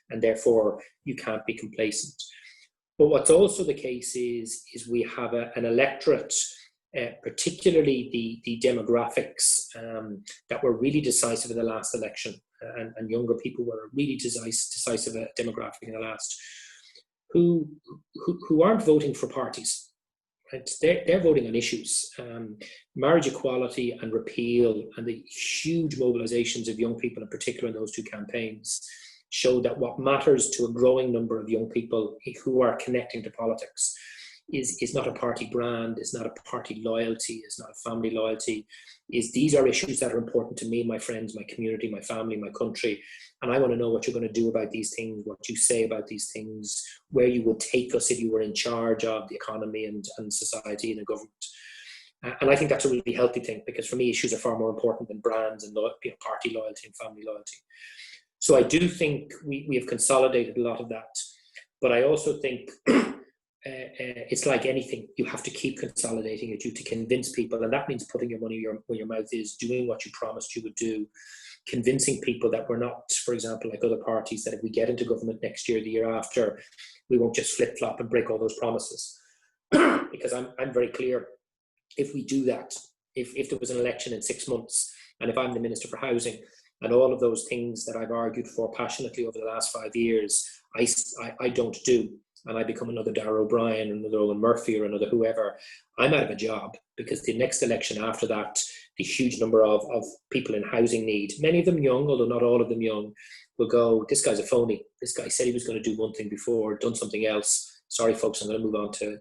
and therefore you can't be complacent. But what's also the case is we have an electorate, particularly the demographics that were really decisive in the last election, and younger people were a really decisive demographic in the last, who aren't voting for parties. Right? They're voting on issues. Marriage equality and repeal and the huge mobilizations of young people, in particular in those two campaigns, show that what matters to a growing number of young people who are connecting to politics is not a party brand, is not a party loyalty, is not a family loyalty. These are issues that are important to me, my friends, my community, my family, my country. And I want to know what you're going to do about these things, what you say about these things, where you would take us if you were in charge of the economy and society and the government. And I think that's a really healthy thing, because for me, issues are far more important than brands and party loyalty and family loyalty. So I do think we have consolidated a lot of that. But I also think it's like anything, you have to keep consolidating it, to convince people, and that means putting your money where your mouth is, doing what you promised you would do, convincing people that we're not, for example, like other parties, that if we get into government next year, the year after, we won't just flip-flop and break all those promises. Because I'm very clear, if we do that, if there was an election in 6 months, and if I'm the Minister for Housing, and all of those things that I've argued for passionately over the last 5 years, I don't do, and I become another Darragh O'Brien, another Owen Murphy, or another whoever, I'm out of a job, because the next election after that, the huge number of people in housing need, many of them young, although not all of them young, will go, this guy's a phony. This guy said he was going to do one thing before, done something else. Sorry, folks, I'm going to move on to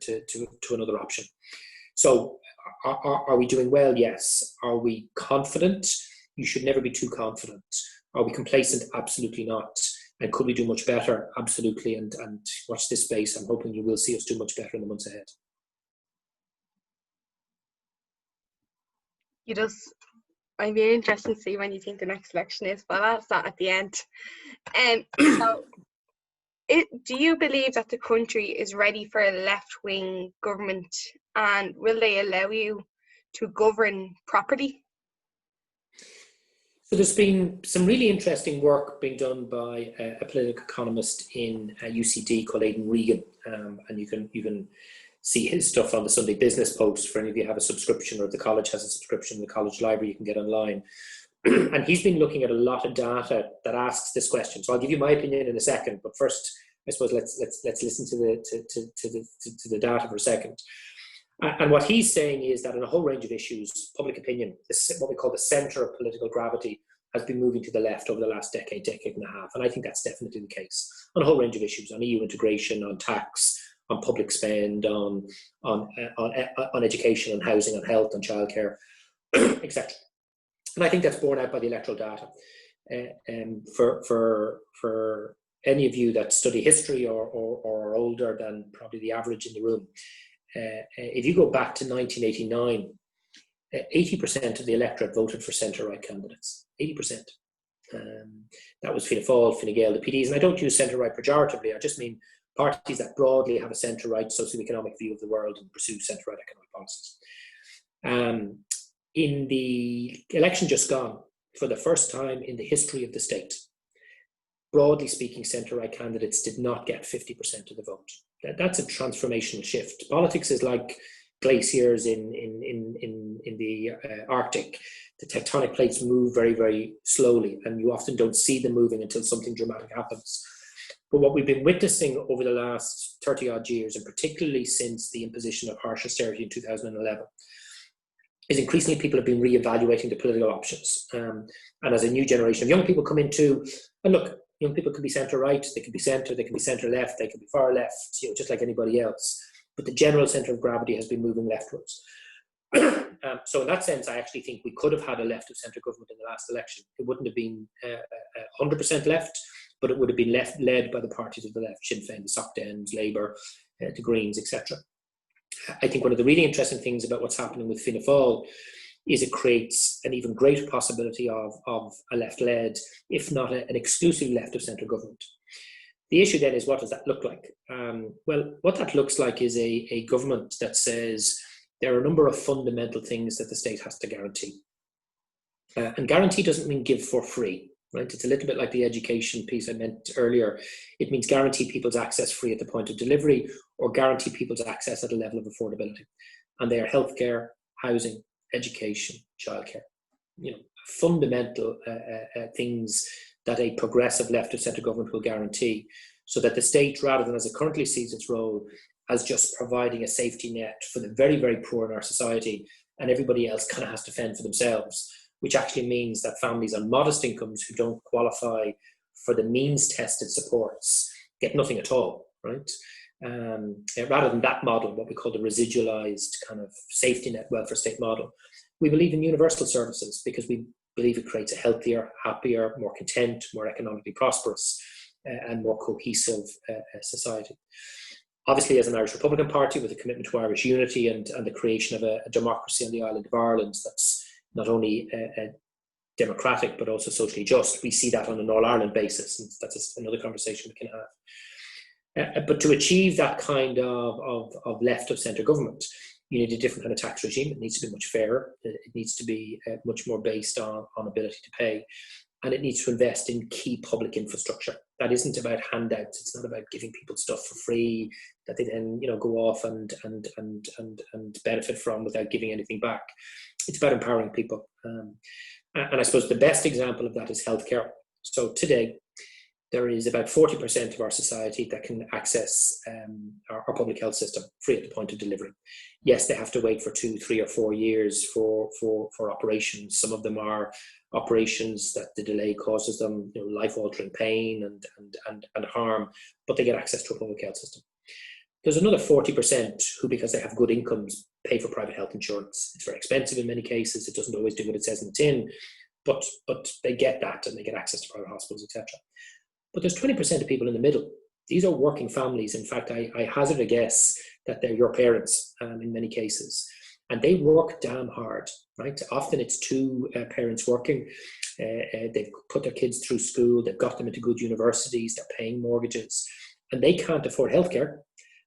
another option. So are we doing well? Yes. Are we confident? You should never be too confident. Are we complacent? Absolutely not. And could we do much better? Absolutely. And watch this space. I'm hoping you will see us do much better in the months ahead. I'd be interested to see when you think the next election is, but that's that at the end. So, do you believe that the country is ready for a left-wing government, and will they allow you to govern properly? So there's been some really interesting work being done by a political economist in UCD called Aidan Regan, and you can see his stuff on the Sunday Business Post for any of you have a subscription, or if the college has a subscription in the college library, you can get online. And he's been looking at a lot of data that asks this question. So I'll give you my opinion in a second, but first, I suppose let's listen to the data for a second. And what he's saying is that in a whole range of issues, public opinion, what we call the centre of political gravity, has been moving to the left over the last decade and a half. And I think that's definitely the case on a whole range of issues, on EU integration, on tax, on public spend, on education, on housing, on health, on childcare, etc. And I think that's borne out by the electoral data. For any of you that study history or are older than probably the average in the room, if you go back to 1989, 80% of the electorate voted for centre-right candidates. 80%. That was Fianna Fáil, Fine Gael, the PDs, and I don't use centre-right pejoratively. I just mean parties that broadly have a centre-right socioeconomic view of the world and pursue centre-right economic policies. In the election just gone, for the first time in the history of the state, broadly speaking, centre-right candidates did not get 50% of the vote. That's a transformational shift. Politics is like glaciers in the Arctic. The tectonic plates move very, very slowly, and you often don't see them moving until something dramatic happens. But what we've been witnessing over the last 30-odd years, and particularly since the imposition of harsh austerity in 2011, is increasingly people have been re-evaluating the political options. And as a new generation of young people come into, and look, young people can be centre-right, they can be centre, they can be centre-left, they can be far left, just like anybody else. But the general centre of gravity has been moving leftwards. So in that sense, I actually think we could have had a left-of-centre government in the last election. It wouldn't have been 100% left, but it would have been led by the parties of the left, Sinn Féin, the Soc Dems, Labour, the Greens, etc. I think one of the really interesting things about what's happening with Fianna Fáil is it creates an even greater possibility of a left-led, if not an exclusive left of centre government. The issue then is, what does that look like? Well, what that looks like is a government that says there are a number of fundamental things that the state has to guarantee. And guarantee doesn't mean give for free, right? It's a little bit like the education piece I meant earlier. It means guarantee people's access free at the point of delivery, or guarantee people's access at a level of affordability. And they are healthcare, housing, education, childcare. You know, fundamental things that a progressive left of centre government will guarantee, so that the state, rather than as it currently sees its role, as just providing a safety net for the very, very poor in our society, and everybody else kind of has to fend for themselves, which actually means that families on modest incomes who don't qualify for the means-tested supports get nothing at all, right? Rather than that model, what we call the residualised kind of safety net welfare state model, we believe in universal services because we believe it creates a healthier, happier, more content, more economically prosperous and more cohesive society. Obviously, as an Irish Republican Party with a commitment to Irish unity and the creation of a democracy on the island of Ireland that's not only democratic but also socially just, we see that on an all-Ireland basis, and that's another conversation we can have. But to achieve that kind of left of centre government, you need a different kind of tax regime. It needs to be much fairer. It needs to be much more based on ability to pay. And it needs to invest in key public infrastructure. That isn't about handouts. It's not about giving people stuff for free that they then, you know, go off and benefit from without giving anything back. It's about empowering people. And I suppose the best example of that is healthcare. So today, there is about 40% of our society that can access our public health system free at the point of delivery. Yes, they have to wait for 2, 3 or 4 years for operations. Some of them are operations that the delay causes them, you know, life-altering pain and harm, but they get access to a public health system. There's another 40% who, because they have good incomes, pay for private health insurance. It's very expensive in many cases. It doesn't always do what it says in the tin, but they get that and they get access to private hospitals, etc. But there's 20% of people in the middle. These are working families. In fact, I hazard a guess that they're your parents in many cases. And they work damn hard, right? Often it's 2 parents working. They've put their kids through school. They've got them into good universities. They're paying mortgages. And they can't afford healthcare,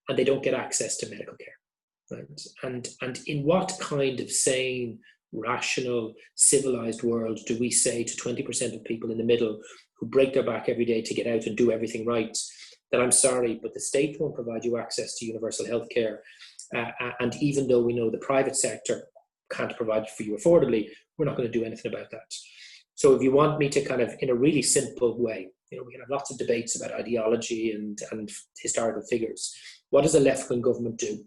and they don't get access to medical care. Right? And in what kind of sane, rational, civilized world do we say to 20% of people in the middle who break their back every day to get out and do everything right, that I'm sorry, but the state won't provide you access to universal health care. And even though we know the private sector can't provide it for you affordably, we're not going to do anything about that. So if you want me to kind of, in a really simple way, you know, we can have lots of debates about ideology and historical figures. What does a left-wing government do?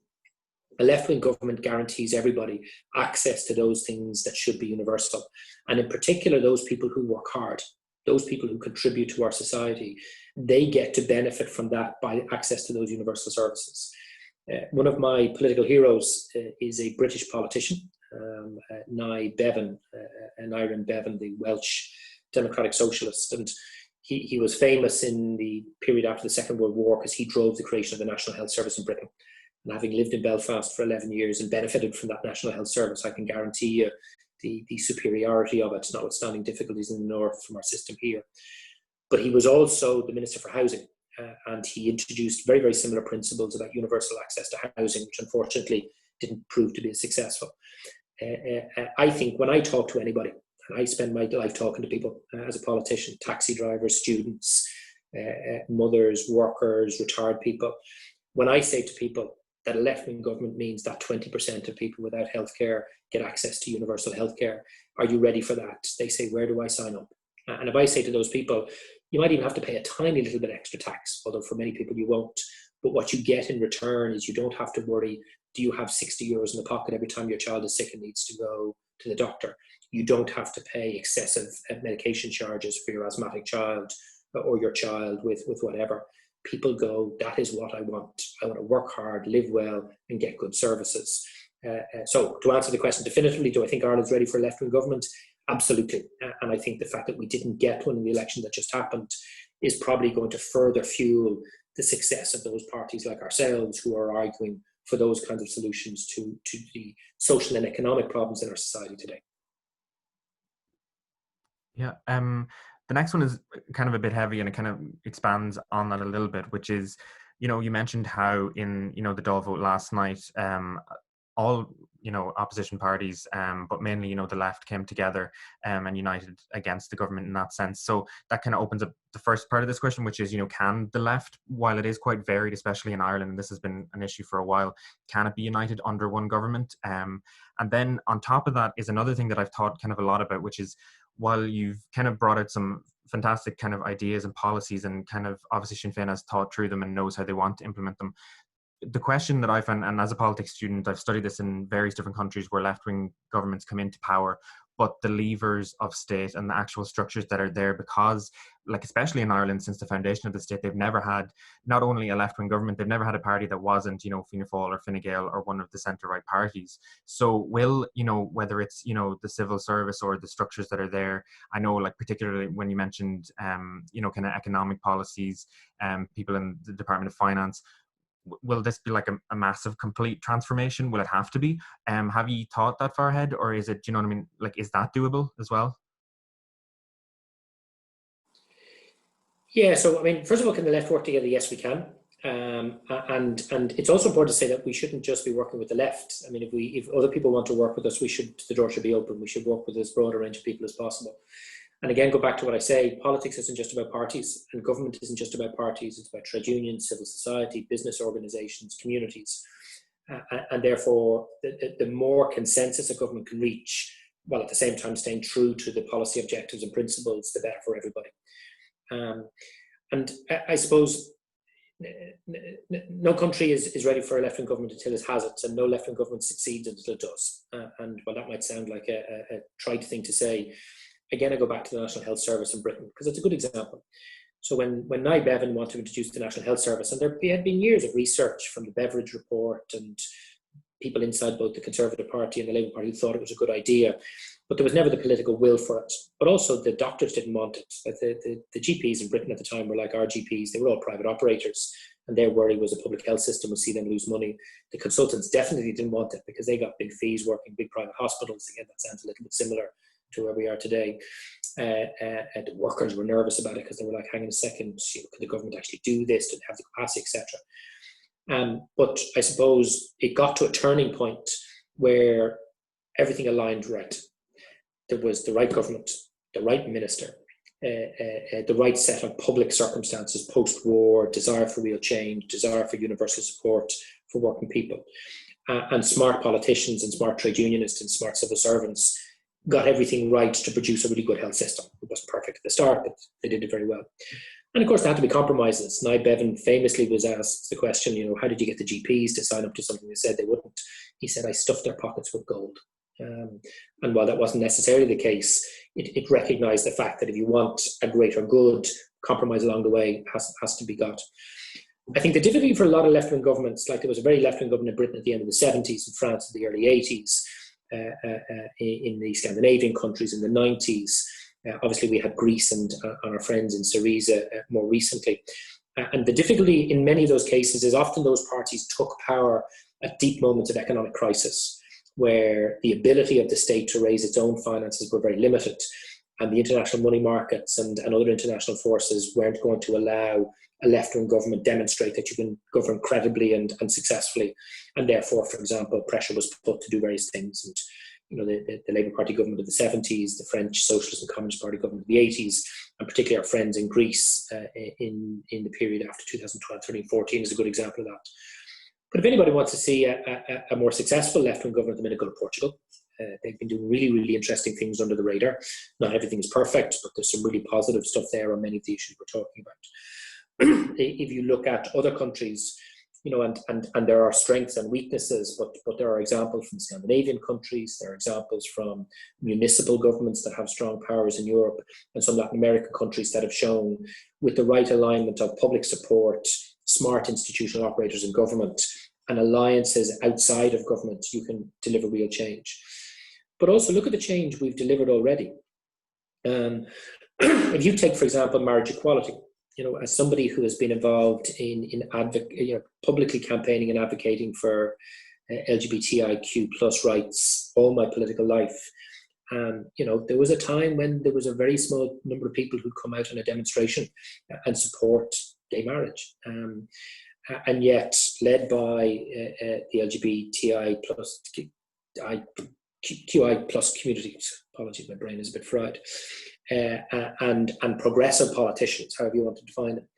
A left-wing government guarantees everybody access to those things that should be universal. And in particular, those people who work hard, those people who contribute to our society, they get to benefit from that by access to those universal services. One of my political heroes is a British politician, Nye Bevan, Nyron Bevan, the Welsh democratic socialist. And he was famous in the period after the Second World War because he drove the creation of the National Health Service in Britain. And having lived in Belfast for 11 years and benefited from that National Health Service, I can guarantee you the superiority of it, notwithstanding difficulties in the north from our system here. But he was also the Minister for Housing, and he introduced very, very similar principles about universal access to housing, which unfortunately didn't prove to be as successful. I think when I talk to anybody, and I spend my life talking to people as a politician, taxi drivers, students, mothers, workers, retired people, when I say to people that a left-wing government means that 20% of people without healthcare get access to universal healthcare, are you ready for that? They say, where do I sign up? And if I say to those people, you might even have to pay a tiny little bit extra tax, although for many people you won't. But what you get in return is you don't have to worry, do you have 60 euros in the pocket every time your child is sick and needs to go to the doctor? You don't have to pay excessive medication charges for your asthmatic child or your child with whatever. People go, that is what I want. I want to work hard, live well, and get good services. So to answer the question definitively, do I think Ireland's ready for a left-wing government? Absolutely. And I think the fact that we didn't get one in the election that just happened is probably going to further fuel the success of those parties like ourselves who are arguing for those kinds of solutions to the social and economic problems in our society today. Yeah. The next one is kind of a bit heavy, and it kind of expands on that a little bit, which is, you mentioned how in, the Dáil vote last night, all, opposition parties, but mainly, the left came together and united against the government in that sense. So that kind of opens up the first part of this question, which is, can the left, while it is quite varied, especially in Ireland, and this has been an issue for a while, can it be united under one government? And then on top of that is another thing that I've thought kind of a lot about, which is, while you've kind of brought out some fantastic kind of ideas and policies, and kind of obviously Sinn Féin has thought through them and knows how they want to implement them, the question that I find, and as a politics student, I've studied this in various different countries where left-wing governments come into power, but the levers of state and the actual structures that are there, because, like, especially in Ireland, since the foundation of the state, they've never had not only a left-wing government, they've never had a party that wasn't, Fianna Fáil or Fine Gael or one of the centre-right parties. So will, whether it's, the civil service or the structures that are there, I know, like, particularly when you mentioned, kind of economic policies, people in the Department of Finance, will this be like a massive complete transformation? Will it have to be? Have you thought that far ahead, or is it, do you know what I mean? Like, is that doable as well? Yeah, so I mean, first of all, can the left work together? Yes, we can. And it's also important to say that we shouldn't just be working with the left. I mean, if other people want to work with us, the door should be open. We should work with as broad a range of people as possible. And again, go back to what I say, politics isn't just about parties, and government isn't just about parties. It's about trade unions, civil society, business organisations, communities. And therefore, the more consensus a government can reach, while at the same time staying true to the policy objectives and principles, the better for everybody. And I suppose no country is ready for a left-wing government until it has it, and no left-wing government succeeds until it does. And while that might sound like a trite thing to say, again, I go back to the National Health Service in Britain, because it's a good example. So when Nye Bevan wanted to introduce the National Health Service, and there had been years of research from the Beveridge Report and people inside both the Conservative Party and the Labour Party who thought it was a good idea, but there was never the political will for it. But also the doctors didn't want it. The GPs in Britain at the time were like our GPs. They were all private operators, and their worry was a public health system would see them lose money. The consultants definitely didn't want it because they got big fees working big private hospitals. Again, that sounds a little bit similar to where we are today. The workers were nervous about it because they were like, hang on a second, could the government actually do this? Did they have the capacity, etc.? But I suppose it got to a turning point where everything aligned right. There was the right government, the right minister, the right set of public circumstances post-war, desire for real change, desire for universal support for working people, and smart politicians and smart trade unionists and smart civil servants got everything right to produce a really good health system. It wasn't perfect at the start, but they did it very well. And of course, there had to be compromises. Nye Bevan famously was asked the question, how did you get the GPs to sign up to something they said they wouldn't? He said, I stuffed their pockets with gold. And while that wasn't necessarily the case, it recognised the fact that if you want a greater good, compromise along the way has to be got. I think the difficulty for a lot of left-wing governments, like there was a very left-wing government in Britain at the end of the 70s, in France in the early 80s, in the Scandinavian countries in the 90s. Obviously, we had Greece and our friends in Syriza more recently. And the difficulty in many of those cases is often those parties took power at deep moments of economic crisis, where the ability of the state to raise its own finances were very limited, and the international money markets and other international forces weren't going to allow a left-wing government demonstrate that you can govern credibly and successfully. And therefore, for example, pressure was put to do various things. And the Labour Party government of the 70s, the French Socialist and Communist Party government of the 80s, and particularly our friends in Greece in the period after 2012, 13, 14 is a good example of that. But if anybody wants to see a more successful left-wing government, they may go to Portugal. They've been doing really, really interesting things under the radar. Not everything is perfect, but there's some really positive stuff there on many of the issues we're talking about. If you look at other countries, and there are strengths and weaknesses, but there are examples from Scandinavian countries, there are examples from municipal governments that have strong powers in Europe, and some Latin American countries that have shown, with the right alignment of public support, smart institutional operators in government, and alliances outside of government, you can deliver real change. But also look at the change we've delivered already. If you take, for example, marriage equality, as somebody who has been involved in publicly campaigning and advocating for LGBTIQ plus rights all my political life, there was a time when there was a very small number of people who'd come out in a demonstration and support gay marriage. And yet, led by the LGBTI plus QI plus communities, apologies, my brain is a bit fried, and progressive politicians, however you want to define them,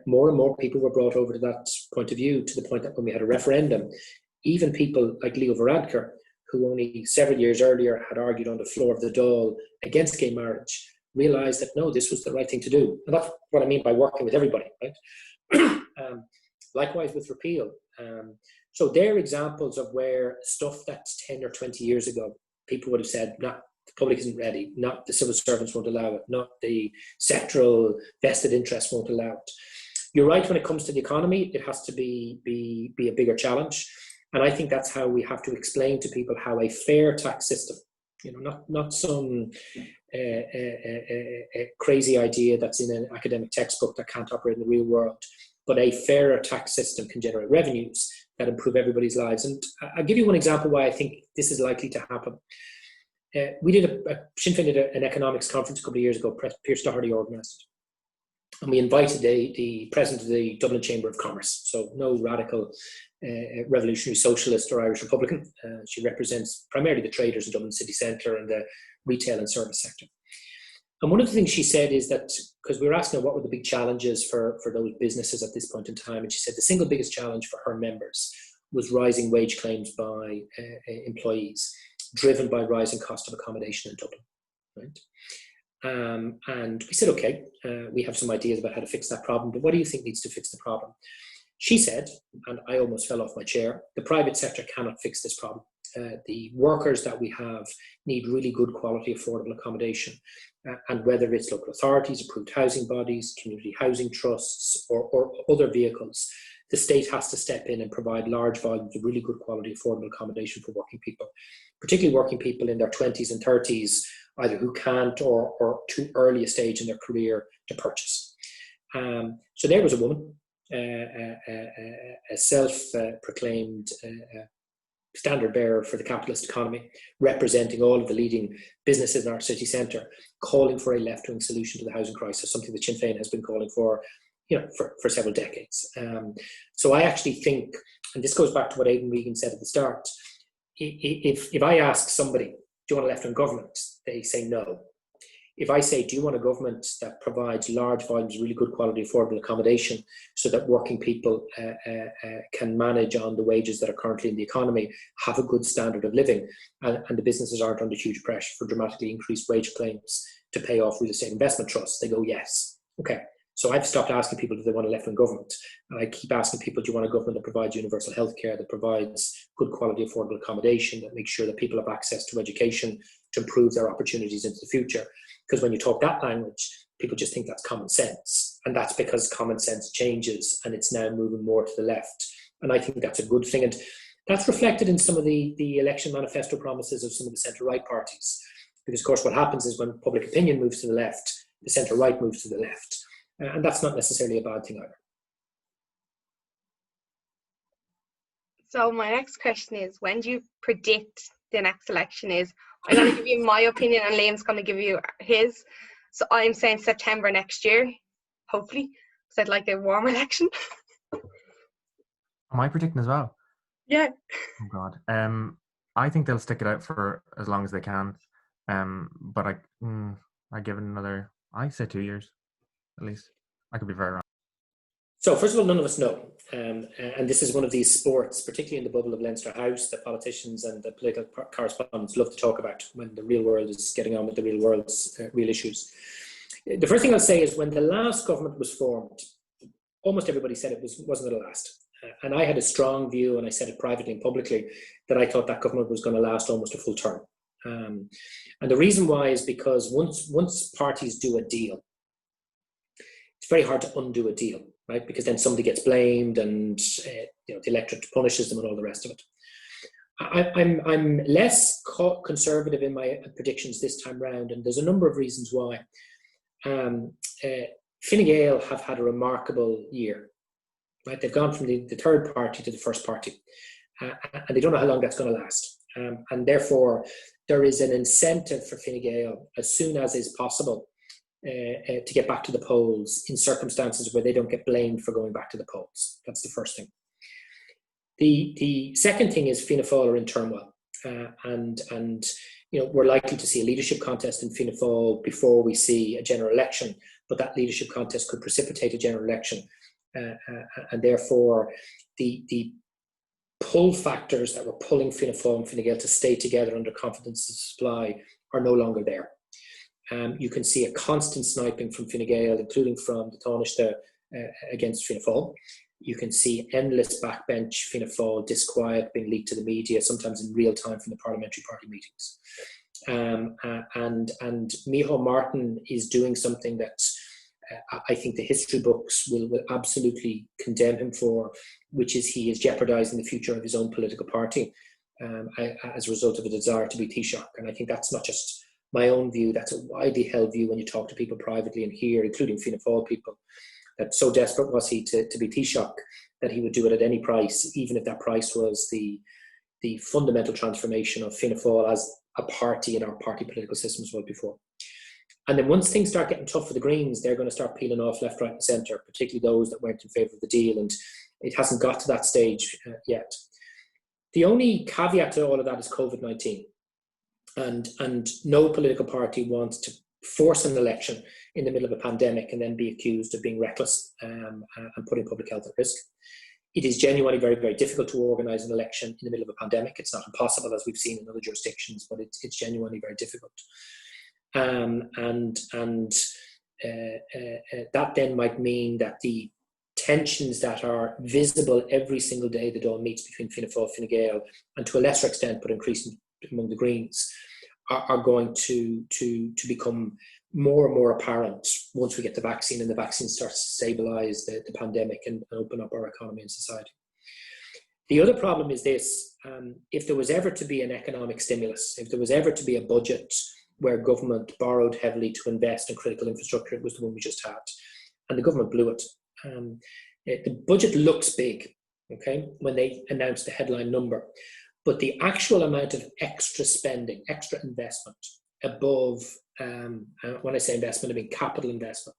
more and more people were brought over to that point of view, to the point that when we had a referendum, even people like Leo Varadkar, who only several years earlier had argued on the floor of the Dáil against gay marriage, realised that no, this was the right thing to do. And that's what I mean by working with everybody, right? Likewise with repeal. So they're examples of where stuff that's 10 or 20 years ago, people would have said, nah, the public isn't ready, not the civil servants won't allow it, not the sectoral vested interests won't allow it. You're right, when it comes to the economy, it has to be a bigger challenge. And I think that's how we have to explain to people how a fair tax system, not some crazy idea that's in an academic textbook that can't operate in the real world, but a fairer tax system can generate revenues that improve everybody's lives. And I'll give you one example why I think this is likely to happen. We did Sinn Féin did an economics conference a couple of years ago. Pierce Doherty organised it. And we invited the president of the Dublin Chamber of Commerce, so no radical revolutionary socialist or Irish Republican. She represents primarily the traders in Dublin city centre and the retail and service sector. And one of the things she said is that, because we were asking her what were the big challenges for those businesses at this point in time, and she said the single biggest challenge for her members was rising wage claims by employees, driven by rising cost of accommodation in Dublin, right? And we said, okay, we have some ideas about how to fix that problem, but what do you think needs to fix the problem? She said, and I almost fell off my chair, the private sector cannot fix this problem. The workers that we have need really good quality, affordable accommodation. And whether it's local authorities, approved housing bodies, community housing trusts, or other vehicles, the state has to step in and provide large volumes of really good quality, affordable accommodation for working people, particularly working people in their 20s and 30s, either who can't or too early a stage in their career to purchase. So there was a woman, a self-proclaimed standard bearer for the capitalist economy, representing all of the leading businesses in our city centre, calling for a left-wing solution to the housing crisis, something that Sinn Féin has been calling for, for several decades. So I actually think, and this goes back to what Aidan Regan said at the start, if I ask somebody, do you want a left-wing government? They say no. If I say, do you want a government that provides large volumes of really good quality, affordable accommodation so that working people can manage on the wages that are currently in the economy, have a good standard of living, and the businesses aren't under huge pressure for dramatically increased wage claims to pay off real estate investment trusts, they go, yes. Okay, so I've stopped asking people if they want a left-wing government. And I keep asking people, do you want a government that provides universal healthcare, that provides good quality, affordable accommodation, that makes sure that people have access to education to improve their opportunities into the future? Because when you talk that language, people just think that's common sense. And that's because common sense changes and it's now moving more to the left. And I think that's a good thing. And that's reflected in some of the election manifesto promises of some of the centre-right parties. Because, of course, what happens is when public opinion moves to the left, the centre-right moves to the left. And that's not necessarily a bad thing either. So my next question is, when do you predict the next election is? I'm going to give you my opinion and Liam's going to give you his. So I'm saying September next year, hopefully, because I'd like a warm election. Am I predicting as well? Yeah. Oh God. I think they'll stick it out for as long as they can. But I give it another, I say 2 years at least. I could be very wrong. So first of all, none of us know. And this is one of these sports, particularly in the bubble of Leinster House, that politicians and the political correspondents love to talk about when the real world is getting on with the real world's real issues. The first thing I'll say is when the last government was formed, almost everybody said it wasn't going to last. And I had a strong view, and I said it privately and publicly, that I thought that government was going to last almost a full term. And the reason why is because once parties do a deal, it's very hard to undo a deal, right? Because then somebody gets blamed and the electorate punishes them and all the rest of it. I'm less conservative in my predictions this time round, and there's a number of reasons why. Fine Gael have had a remarkable year, right? They've gone from the third party to the first party, and they don't know how long that's going to last. And therefore, there is an incentive for Fine Gael, as soon as is possible, to get back to the polls in circumstances where they don't get blamed for going back to the polls. That's the first thing. The second thing is Fianna Fáil are in turmoil, and we're likely to see a leadership contest in Fianna Fáil before we see a general election, but that leadership contest could precipitate a general election, and therefore the pull factors that were pulling Fianna Fáil and Fine Gael to stay together under confidence of supply are no longer there. You can see a constant sniping from Fine Gael, including from the Taoiseach against Fianna Fáil. You can see endless backbench Fianna Fáil disquiet being leaked to the media, sometimes in real time from the parliamentary party meetings. And Micheál Martin is doing something that I think the history books will absolutely condemn him for, which is he is jeopardising the future of his own political party as a result of a desire to be Taoiseach. And I think that's not just my own view, that's a widely held view when you talk to people privately and here, including Fianna Fáil people, that so desperate was he to be Taoiseach that he would do it at any price, even if that price was the fundamental transformation of Fianna Fáil as a party in our party political system as well before. And then once things start getting tough for the Greens, they're going to start peeling off left, right and centre, particularly those that weren't in favour of the deal, and it hasn't got to that stage yet. The only caveat to all of that is COVID-19. And no political party wants to force an election in the middle of a pandemic and then be accused of being reckless and putting public health at risk. It is genuinely very, very difficult to organise an election in the middle of a pandemic. It's not impossible, as we've seen in other jurisdictions, but it's genuinely very difficult. That then might mean that the tensions that are visible every single day the Dáil meets between Fianna Fáil, Fine Gael, and to a lesser extent, but increasing among the Greens, are going to become more and more apparent once we get the vaccine and the vaccine starts to stabilise the pandemic and open up our economy and society. The other problem is this: if there was ever to be an economic stimulus, if there was ever to be a budget where government borrowed heavily to invest in critical infrastructure, it was the one we just had. And the government blew it. The budget looks big, okay, when they announced the headline number. But the actual amount of extra spending, extra investment above, when I say investment, I mean capital investment,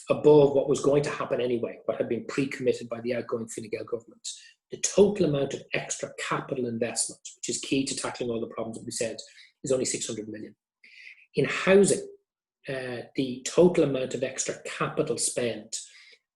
above what was going to happen anyway, what had been pre-committed by the outgoing Fine Gael government. The total amount of extra capital investment, which is key to tackling all the problems that we said, is only 600 million. In housing, the total amount of extra capital spent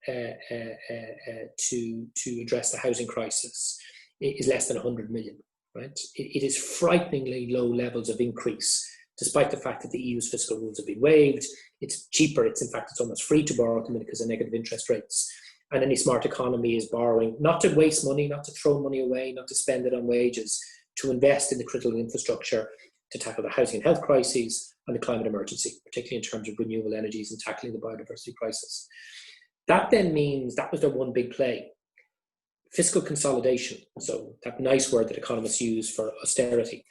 to address the housing crisis is less than 100 million, right? It is frighteningly low levels of increase, despite the fact that the EU's fiscal rules have been waived. It's cheaper, it's almost free to borrow at the minute because of negative interest rates. And any smart economy is borrowing, not to waste money, not to throw money away, not to spend it on wages, to invest in the critical infrastructure to tackle the housing and health crises and the climate emergency, particularly in terms of renewable energies and tackling the biodiversity crisis. That then means that was their one big play. Fiscal consolidation, so that nice word that economists use for austerity,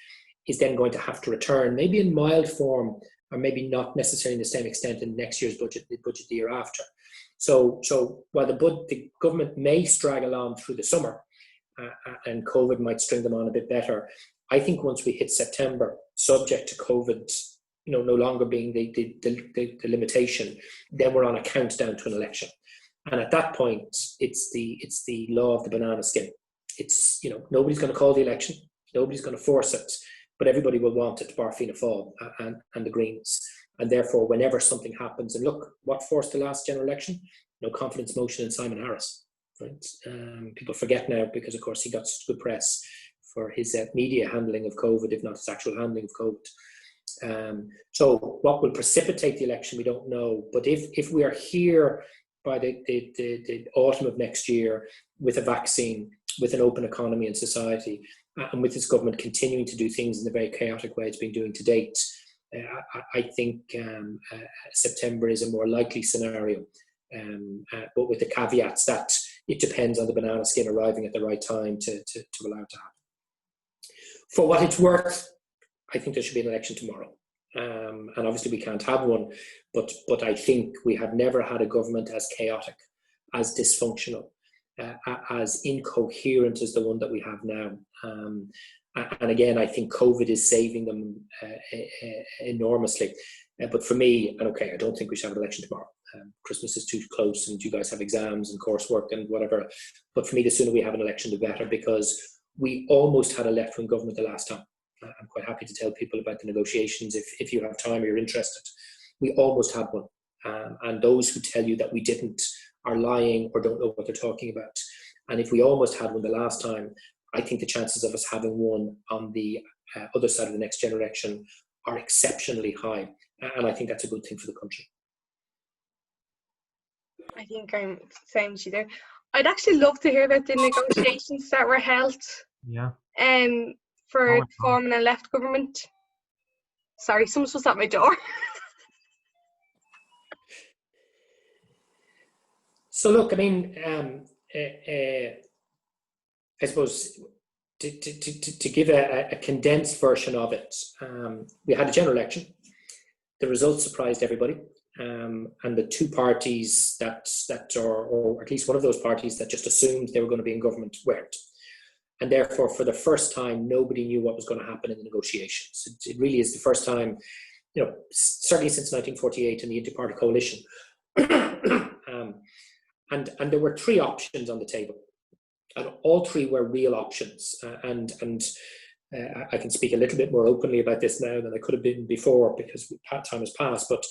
is then going to have to return, maybe in mild form, or maybe not necessarily in the same extent in next year's budget, the budget the year after. So while the government may straggle on through the summer, and COVID might string them on a bit better, I think once we hit September, subject to COVID, no longer being the limitation, then we're on a countdown to an election. And at that point, it's the law of the banana skin. It's, nobody's going to call the election, nobody's going to force it, but everybody will want it, bar Fianna Fáil and the Greens. And therefore, whenever something happens, and look, what forced the last general election? No confidence motion in Simon Harris. Right? People forget now because, of course, he got such good press for his media handling of COVID, if not his actual handling of COVID. So what will precipitate the election, we don't know. But if we are here by the autumn of next year with a vaccine, with an open economy and society, and with this government continuing to do things in the very chaotic way it's been doing to date, I think September is a more likely scenario, but with the caveats that it depends on the banana skin arriving at the right time to allow it to happen. For what it's worth, I think there should be an election tomorrow. and obviously we can't have one, but I think we have never had a government as chaotic, as dysfunctional, as incoherent as the one that we have now. And again, I think COVID is saving them enormously. But for me, and okay, I don't think we should have an election tomorrow. Christmas is too close and you guys have exams and coursework and whatever. But for me, the sooner we have an election, the better, because we almost had a left-wing government the last time. I'm quite happy to tell people about the negotiations if you have time or you're interested. We almost had one. And those who tell you that we didn't are lying or don't know what they're talking about. And if we almost had one the last time, I think the chances of us having one on the other side of the next general election are exceptionally high. And I think that's a good thing for the country. I think I'm the same as you there. I'd actually love to hear about the negotiations that were held. Yeah. For forming a left government. Sorry, someone's just at my door. So look, I mean, I suppose to give a condensed version of it, we had a general election. The results surprised everybody, and the two parties that or at least one of those parties that just assumed they were going to be in government weren't. And therefore, for the first time, nobody knew what was going to happen in the negotiations. It really is the first time, certainly since 1948 in the Inter-Party Coalition. And there were three options on the table. And all three were real options. And I can speak a little bit more openly about this now than I could have been before because time has passed. But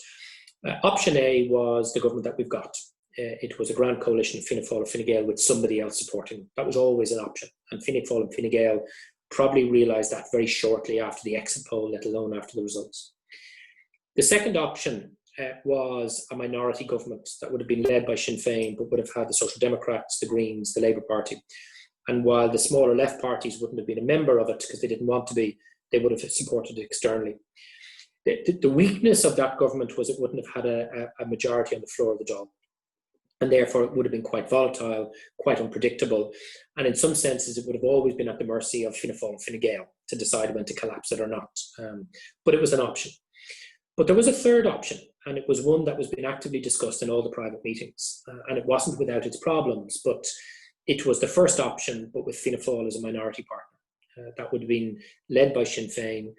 option A was the government that we've got. It was a grand coalition of Fianna Fáil and Fine Gael with somebody else supporting. That was always an option. And Fianna Fáil and Fine Gael probably realised that very shortly after the exit poll, let alone after the results. The second option was a minority government that would have been led by Sinn Féin, but would have had the Social Democrats, the Greens, the Labour Party. And while the smaller left parties wouldn't have been a member of it because they didn't want to be, they would have supported it externally. The weakness of that government was it wouldn't have had a majority on the floor of the Dáil. And therefore it would have been quite volatile, quite unpredictable. And in some senses, it would have always been at the mercy of Fianna Fáil and Fine Gael to decide when to collapse it or not. But it was an option. But there was a third option, and it was one that was being actively discussed in all the private meetings. And it wasn't without its problems, but it was the first option, but with Fianna Fáil as a minority partner. That would have been led by Sinn Féin,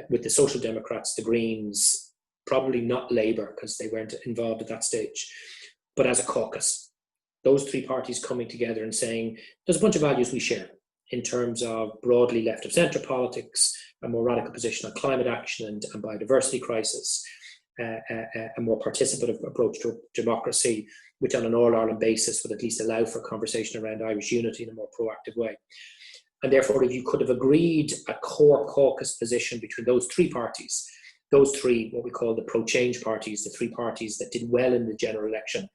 with the Social Democrats, the Greens, probably not Labour because they weren't involved at that stage, but as a caucus. Those three parties coming together and saying, there's a bunch of values we share in terms of broadly left of centre politics, a more radical position on climate action and biodiversity crisis, a more participative approach to democracy, which on an all-Ireland basis would at least allow for conversation around Irish unity in a more proactive way. And therefore, if you could have agreed a core caucus position between those three parties, those three, what we call the pro-change parties, the three parties that did well in the general election,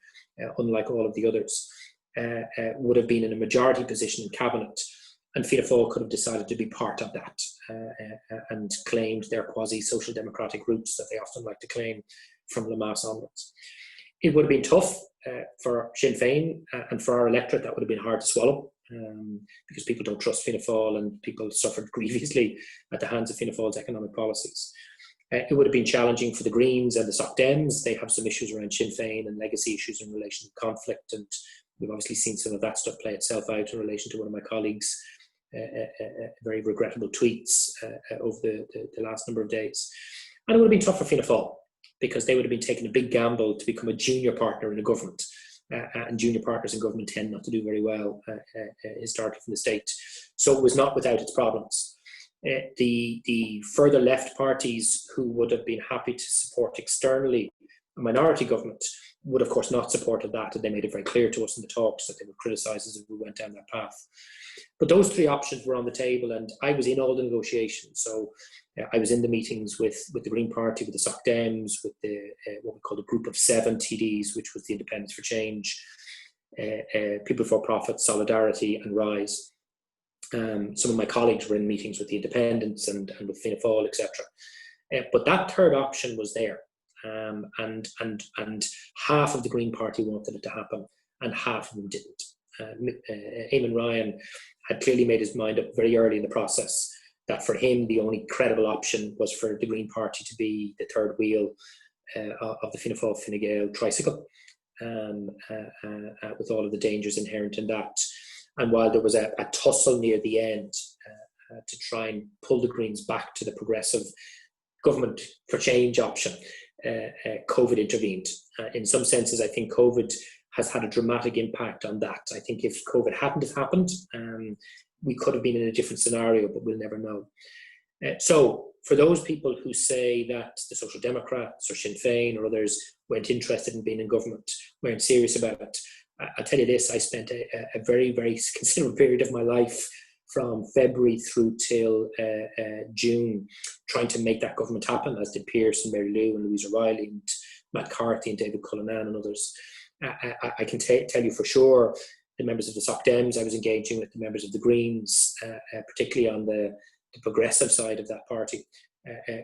unlike all of the others, would have been in a majority position in cabinet. And Fianna Fáil could have decided to be part of that and claimed their quasi-social democratic roots that they often like to claim from Lemass onwards. It would have been tough for Sinn Féin and for our electorate. That would have been hard to swallow because people don't trust Fianna Fáil and people suffered grievously at the hands of Fianna Fáil's economic policies. It would have been challenging for the Greens and the Soc Dems. They have some issues around Sinn Féin and legacy issues in relation to conflict, and we've obviously seen some of that stuff play itself out in relation to one of my colleagues' very regrettable tweets over the last number of days. And it would have been tough for Fianna Fáil because they would have been taking a big gamble to become a junior partner in a government. And junior partners in government tend not to do very well historically from the state. So it was not without its problems. The further left parties who would have been happy to support externally a minority government would of course not supported that, and they made it very clear to us in the talks that they would criticise us if we went down that path. But those three options were on the table, and I was in all the negotiations. So I was in the meetings with the Green Party, with the Soc Dems, with the what we call the Group of 7 TDs, which was the Independents for Change, People for Profit, Solidarity and Rise. Some of my colleagues were in meetings with the Independents and with Fianna Fáil, etc. But that third option was there, and half of the Green Party wanted it to happen, and half of them didn't. Eamon Ryan had clearly made his mind up very early in the process that for him the only credible option was for the Green Party to be the third wheel of the Fianna Fáil Fine Gael tricycle, with all of the dangers inherent in that. And while there was a tussle near the end to try and pull the Greens back to the progressive government for change option, COVID intervened. In some senses, I think COVID has had a dramatic impact on that. I think if COVID hadn't have happened, we could have been in a different scenario, but we'll never know. So for those people who say that the Social Democrats or Sinn Féin or others weren't interested in being in government, weren't serious about it, I'll tell you this, I spent a very, very considerable period of my life from February through till June trying to make that government happen, as did Pearse and Mary Lou and Louisa Riley and Matt Carthy and David Cullinan and others. I can tell you for sure the members of the Soc Dems I was engaging with, the members of the Greens, particularly on the progressive side of that party,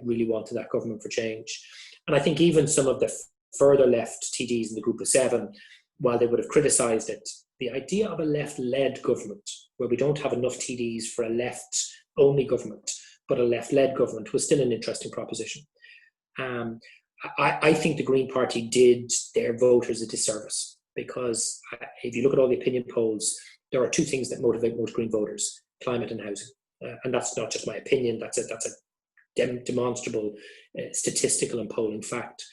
really wanted that government for change. And I think even some of the further left TDs in the group of seven, while they would have criticised it, the idea of a left-led government, where we don't have enough TDs for a left-only government, but a left-led government, was still an interesting proposition. I think the Green Party did their voters a disservice, because if you look at all the opinion polls, there are two things that motivate most Green voters: climate and housing. And that's not just my opinion, that's a demonstrable statistical and polling fact.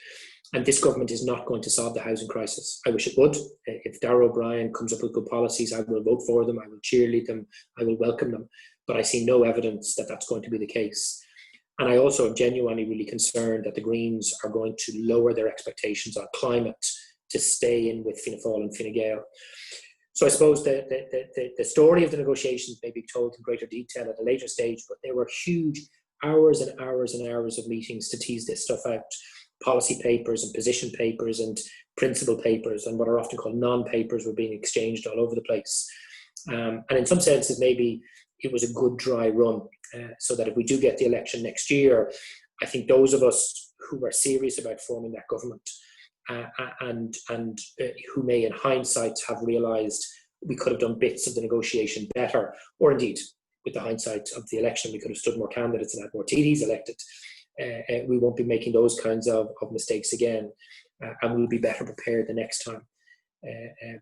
And this government is not going to solve the housing crisis. I wish it would. If Darragh O'Brien comes up with good policies, I will vote for them, I will cheerlead them, I will welcome them. But I see no evidence that that's going to be the case. And I also am genuinely really concerned that the Greens are going to lower their expectations on climate to stay in with Fianna Fáil and Fine Gael. So I suppose the story of the negotiations may be told in greater detail at a later stage, but there were huge hours and hours and hours of meetings to tease this stuff out. Policy papers and position papers and principle papers and what are often called non-papers were being exchanged all over the place. And in some senses, maybe it was a good dry run, so that if we do get the election next year, I think those of us who are serious about forming that government and who may in hindsight have realised we could have done bits of the negotiation better, or indeed with the hindsight of the election we could have stood more candidates and had more TDs elected, we won't be making those kinds of mistakes again, and we'll be better prepared the next time.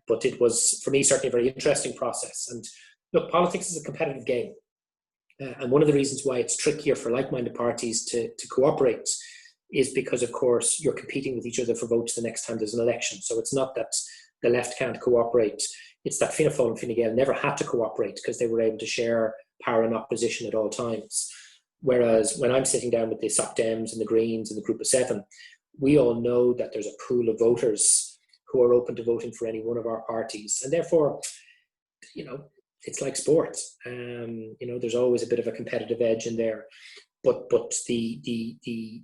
But it was, for me, certainly a very interesting process. And look, politics is a competitive game. And one of the reasons why it's trickier for like-minded parties to cooperate is because, of course, you're competing with each other for votes the next time there's an election. So it's not that the left can't cooperate. It's that Fianna Fáil and Fine Gael never had to cooperate because they were able to share power and opposition at all times. Whereas when I'm sitting down with the Soc Dems and the Greens and the group of seven, we all know that there's a pool of voters who are open to voting for any one of our parties. And therefore, you know, it's like sport. You know, there's always a bit of a competitive edge in there. But the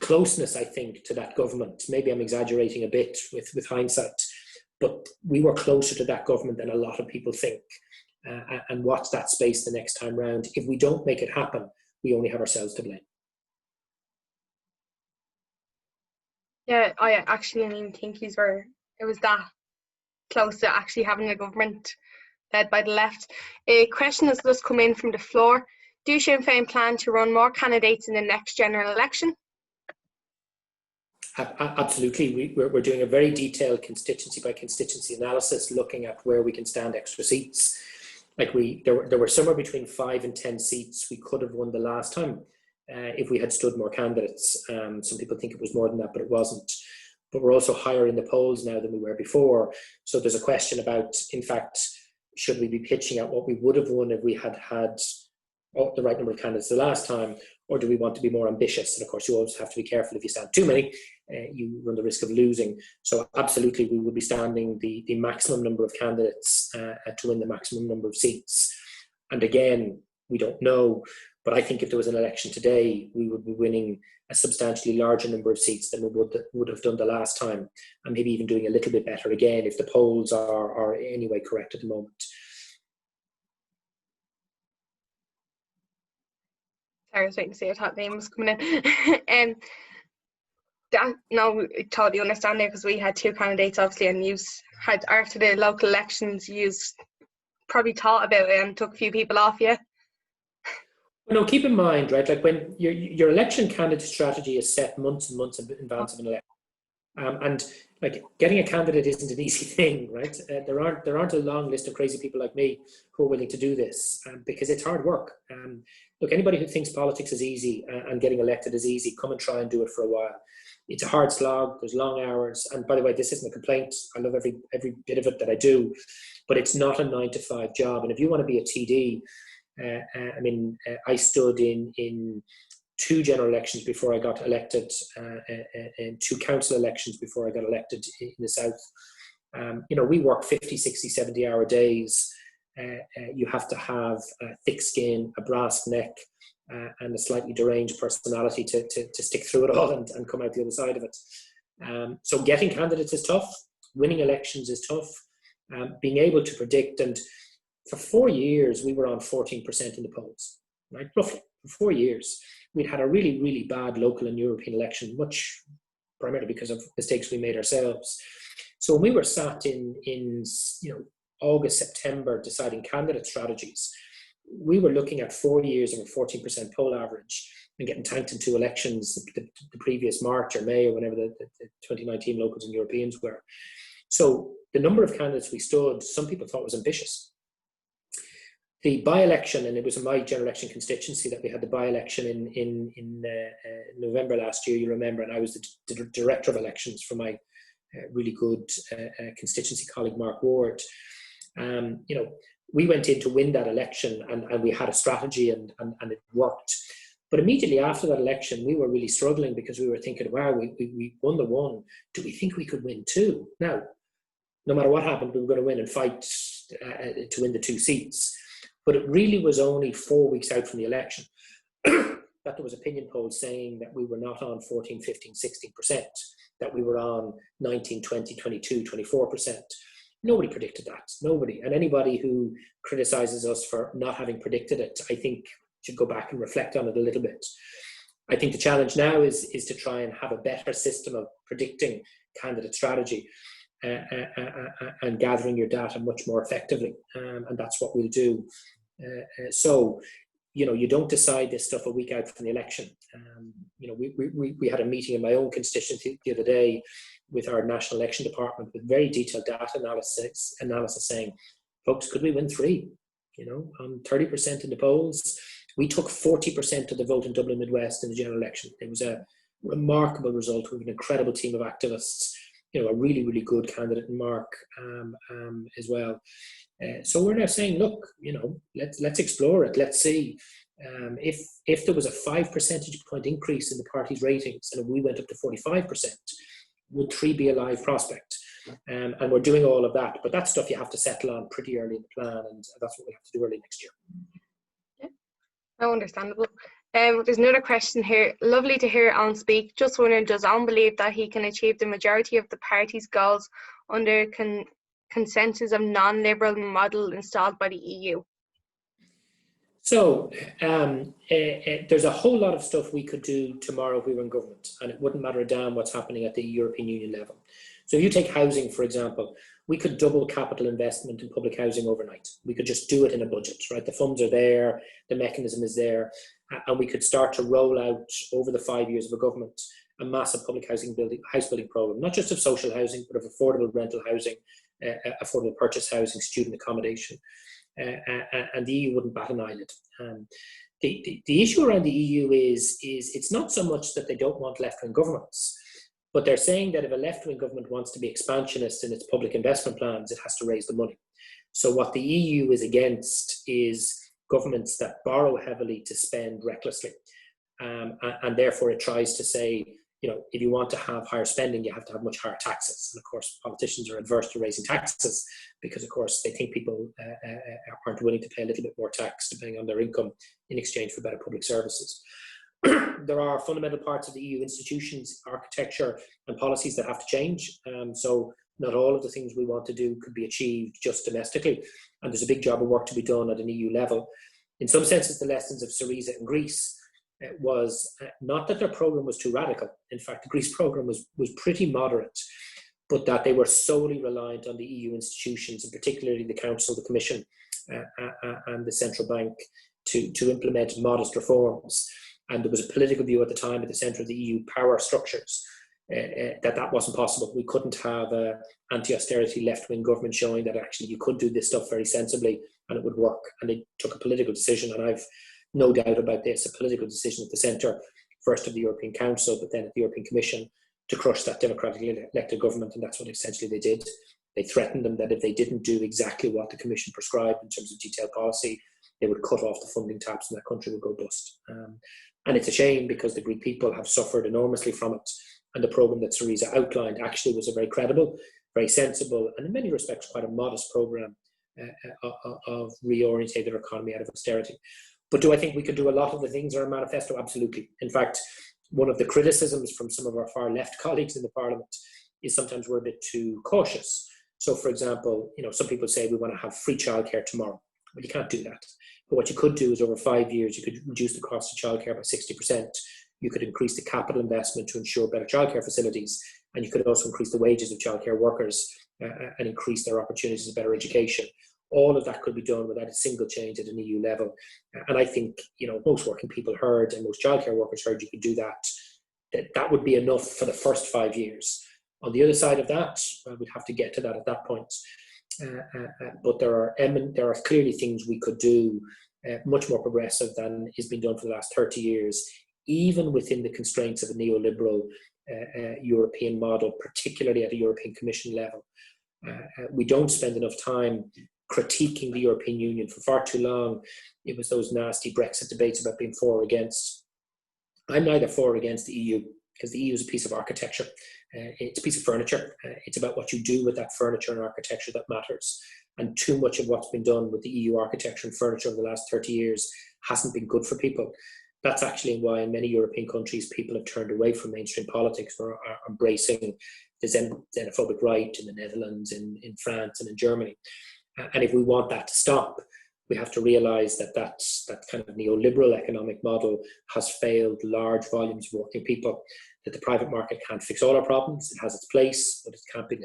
closeness, I think, to that government, maybe I'm exaggerating a bit with hindsight, but we were closer to that government than a lot of people think. And watch that space the next time round. If we don't make it happen, we only have ourselves to blame. Yeah, I actually think it was that close to actually having a government led by the left. A question has just come in from the floor. Do Sinn Féin plan to run more candidates in the next general election? Absolutely. We're doing a very detailed constituency by constituency analysis, looking at where we can stand extra seats. Like there were somewhere between 5 and 10 seats we could have won the last time if we had stood more candidates. Some people think it was more than that, but it wasn't. But we're also higher in the polls now than we were before. So there's a question about, in fact, should we be pitching at what we would have won if we had the right number of candidates the last time, or do we want to be more ambitious? And of course, you always have to be careful. If you stand too many, you run the risk of losing. So absolutely, we will be standing the maximum number of candidates to win the maximum number of seats. And again, we don't know, but I think if there was an election today, we would be winning a substantially larger number of seats than we would have done the last time, and maybe even doing a little bit better again if the polls are anyway correct at the moment. Sorry, I was waiting to see if that name was coming in. No, I totally understand it, because we had two candidates obviously, and you had, after the local elections, you probably thought about it and took a few people off you. Well, no, keep in mind, right, like when your election candidate strategy is set months and months in advance of an election. And like getting a candidate isn't an easy thing, right? There aren't a long list of crazy people like me who are willing to do this because it's hard work. Look, anybody who thinks politics is easy and getting elected is easy, come and try and do it for a while. It's a hard slog. There's long hours. And by the way, this isn't a complaint. I love every bit of it that I do, but it's not a 9-to-5 job. And if you want to be a TD, I stood in 2 general elections before I got elected, and 2 council elections before I got elected in the south. We work 50, 60, 70-hour days. You have to have a thick skin, a brass neck, and a slightly deranged personality to stick through it all and come out the other side of it. So getting candidates is tough. Winning elections is tough. Being able to predict, and for 4 years, we were on 14% in the polls, right? Roughly, for 4 years. We'd had a really, really bad local and European election, much primarily because of mistakes we made ourselves. So when we were sat in August, September, deciding candidate strategies, we were looking at 4 years of a 14% poll average and getting tanked in 2 elections the previous March or May or whenever the 2019 locals and Europeans were. So the number of candidates we stood, some people thought was ambitious. The by-election, and it was in my general election constituency that we had the by-election in November last year, you remember, and I was the director of elections for my really good constituency colleague Mark Ward. We went in to win that election, and we had a strategy, and it worked. But immediately after that election, we were really struggling because we were thinking, wow, we won the 1. Do we think we could win 2? Now, no matter what happened, we were going to win and fight to win the 2 seats. But it really was only 4 weeks out from the election that there was opinion polls saying that we were not on 14, 15, 16%, that we were on 19, 20, 22, 24%. Nobody predicted that, nobody. And anybody who criticizes us for not having predicted it, I think should go back and reflect on it a little bit. I think the challenge now is to try and have a better system of predicting candidate strategy and gathering your data much more effectively. And that's what we'll do. So you don't decide this stuff a week out from the election. We had a meeting in my own constituency the other day with our national election department with very detailed data analysis saying, folks, could we win 3? On 30% in the polls. We took 40% of the vote in Dublin Midwest in the general election. It was a remarkable result with an incredible team of activists. A really, really good candidate in Mark as well. So we're now saying, look, let's explore it. Let's see if there was a 5 percentage point increase in the party's ratings, and if we went up to 45%, would 3 be a live prospect? And we're doing all of that, but that's stuff you have to settle on pretty early in the plan, and that's what we have to do early next year. Yeah, no, understandable. There's another question here. Lovely to hear Alan speak. Just wondering, does Alan believe that he can achieve the majority of the party's goals under consensus of non-liberal model installed by the EU? So there's a whole lot of stuff we could do tomorrow if we were in government, and it wouldn't matter a damn what's happening at the European Union level. So if you take housing, for example, we could double capital investment in public housing overnight. We could just do it in a budget, right? The funds are there, the mechanism is there, and we could start to roll out over the 5 years of a government a massive public house building program, not just of social housing, but of affordable rental housing, affordable purchase housing, student accommodation, and the EU wouldn't bat an eyelid. The issue around the EU is it's not so much that they don't want left-wing governments, but they're saying that if a left-wing government wants to be expansionist in its public investment plans, it has to raise the money. So what the EU is against is governments that borrow heavily to spend recklessly. And therefore it tries to say, if you want to have higher spending, you have to have much higher taxes. And of course, politicians are adverse to raising taxes because, of course, they think people aren't willing to pay a little bit more tax depending on their income in exchange for better public services. There are fundamental parts of the EU institutions, architecture and policies that have to change. So not all of the things we want to do could be achieved just domestically. And there's a big job of work to be done at an EU level. In some senses, the lessons of Syriza in Greece was not that their program was too radical. In fact, the Greece program was pretty moderate, but that they were solely reliant on the EU institutions, and particularly the Council, the Commission, and the Central Bank, to implement modest reforms. And there was a political view at the time at the centre of the EU power structures that wasn't possible. We couldn't have an anti-austerity left-wing government showing that actually you could do this stuff very sensibly and it would work. And they took a political decision, and I've no doubt about this, a political decision at the centre, first of the European Council, but then at the European Commission, to crush that democratically elected government. And that's what essentially they did. They threatened them that if they didn't do exactly what the Commission prescribed in terms of detailed policy, they would cut off the funding taps and that country would go bust. And it's a shame, because the Greek people have suffered enormously from it. And the programme that Syriza outlined actually was a very credible, very sensible, and in many respects quite a modest programme of reorientating their economy out of austerity. But do I think we could do a lot of the things in our manifesto? Absolutely. In fact, one of the criticisms from some of our far left colleagues in the Parliament is sometimes we're a bit too cautious. So, for example, some people say we want to have free childcare tomorrow. Well, you can't do that. But what you could do is over 5 years, you could reduce the cost of childcare by 60%. You could increase the capital investment to ensure better childcare facilities. And you could also increase the wages of childcare workers and increase their opportunities of better education. All of that could be done without a single change at an EU level. And I think, most working people heard, and most childcare workers heard, you could do that. That would be enough for the first 5 years. On the other side of that, we'd have to get to that at that point. But there are clearly things we could do much more progressive than has been done for the last 30 years, even within the constraints of a neoliberal European model, particularly at a European Commission level. We don't spend enough time critiquing the European Union. For far too long, it was those nasty Brexit debates about being for or against. I'm neither for or against the EU, because the EU is a piece of architecture. It's a piece of furniture. It's about what you do with that furniture and architecture that matters. And too much of what's been done with the EU architecture and furniture over the last 30 years hasn't been good for people. That's actually why in many European countries, people have turned away from mainstream politics or are embracing the xenophobic right in the Netherlands, in France, and in Germany. And if we want that to stop, we have to realise that that kind of neoliberal economic model has failed large volumes of working people, that the private market can't fix all our problems. It has its place, but it can't be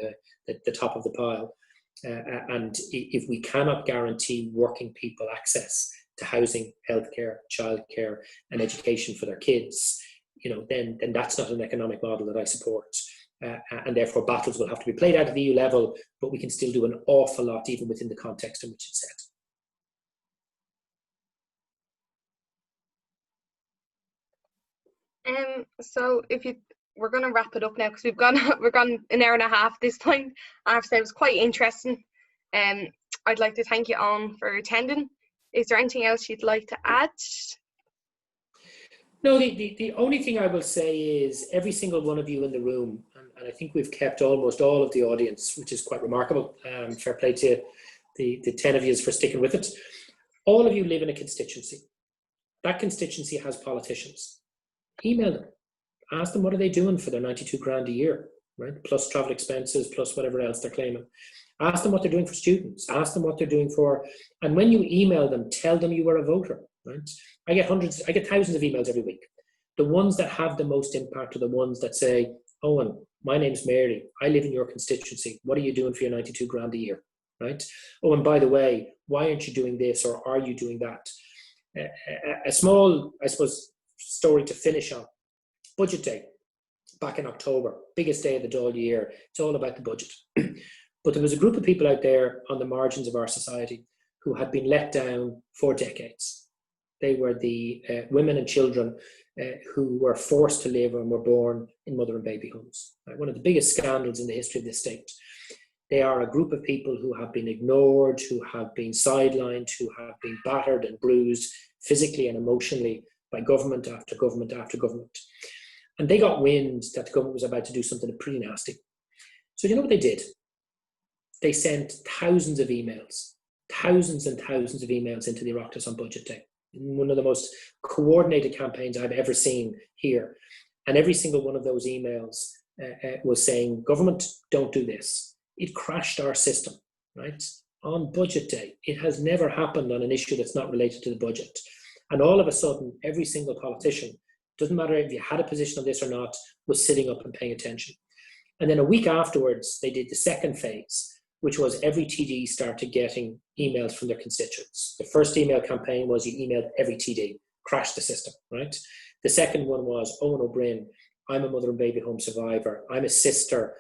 the top of the pile. And if we cannot guarantee working people access to housing, healthcare, childcare, and education for their kids, then that's not an economic model that I support. And therefore battles will have to be played out at the EU level, but we can still do an awful lot even within the context in which it's set. So we're going to wrap it up now, because we're gone an hour and a half this point. I have to say it was quite interesting. I'd like to thank you all for attending. Is there anything else you'd like to add? No, the only thing I will say is every single one of you in the room, and I think we've kept almost all of the audience, which is quite remarkable. Fair play to the 10 of you for sticking with it. All of you live in a constituency. That constituency has politicians. Email them. Ask them what are they doing for their 92 grand a year, right? Plus travel expenses, plus whatever else they're claiming. Ask them what they're doing for students. Ask them what they're doing for, and when you email them, tell them you are a voter, right? I get thousands of emails every week. The ones that have the most impact are the ones that say, Owen, my name's Mary. I live in your constituency. What are you doing for your 92 grand a year, right? Oh, and by the way, why aren't you doing this, or are you doing that? A small, I suppose, story to finish on. Budget day, back in October, biggest day of the Dáil year. It's all about the budget. But there was a group of people out there on the margins of our society who had been let down for decades. They were the women and children who were forced to live and were born in mother and baby homes. One of the biggest scandals in the history of this state. They are a group of people who have been ignored, who have been sidelined, who have been battered and bruised physically and emotionally by government after government after government. And they got wind that the government was about to do something pretty nasty. So you know what they did? They sent thousands of emails, thousands and thousands of emails into the Oireachtas on budget day. One of the most coordinated campaigns I've ever seen here. And every single one of those emails was saying, government, don't do this. It crashed our system, right? On budget day. It has never happened on an issue that's not related to the budget. And all of a sudden, every single politician, doesn't matter if you had a position on this or not, was sitting up and paying attention. And then a week afterwards, they did the second phase, which was every TD started getting emails from their constituents. The first email campaign was you emailed every TD, crash the system, right? The second one was, Eoin O Broin, I'm a mother and baby home survivor. I'm a sister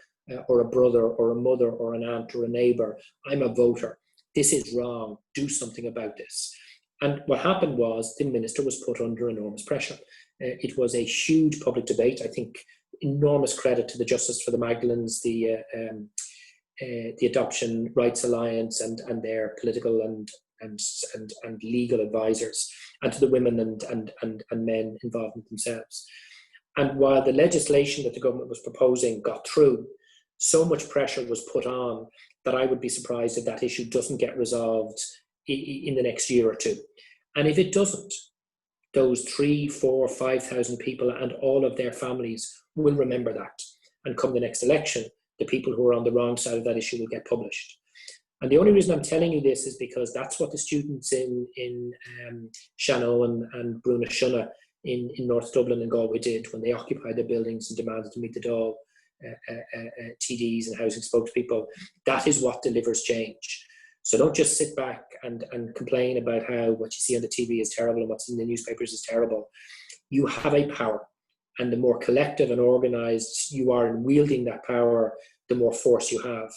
or a brother or a mother or an aunt or a neighbour. I'm a voter. This is wrong. Do something about this. And what happened was the minister was put under enormous pressure. It was a huge public debate. I think enormous credit to the Justice for the Magdalens, the Adoption Rights Alliance and their political and legal advisors, and to the women and men involved in themselves. And while the legislation that the government was proposing got through, so much pressure was put on that I would be surprised if that issue doesn't get resolved in the next year or two. And if it doesn't, those 3, 4, 5,000 people and all of their families will remember that. And come the next election, the people who are on the wrong side of that issue will get published. And the only reason I'm telling you this is because that's what the students in Shannon and Bruna Shunna in North Dublin and Galway did when they occupied their buildings and demanded to meet the Dáil TDs and housing spokespeople. That is what delivers change. So don't just sit back and complain about how what you see on the TV is terrible and what's in the newspapers is terrible. You have a power, and the more collective and organised you are in wielding that power, the more force you have.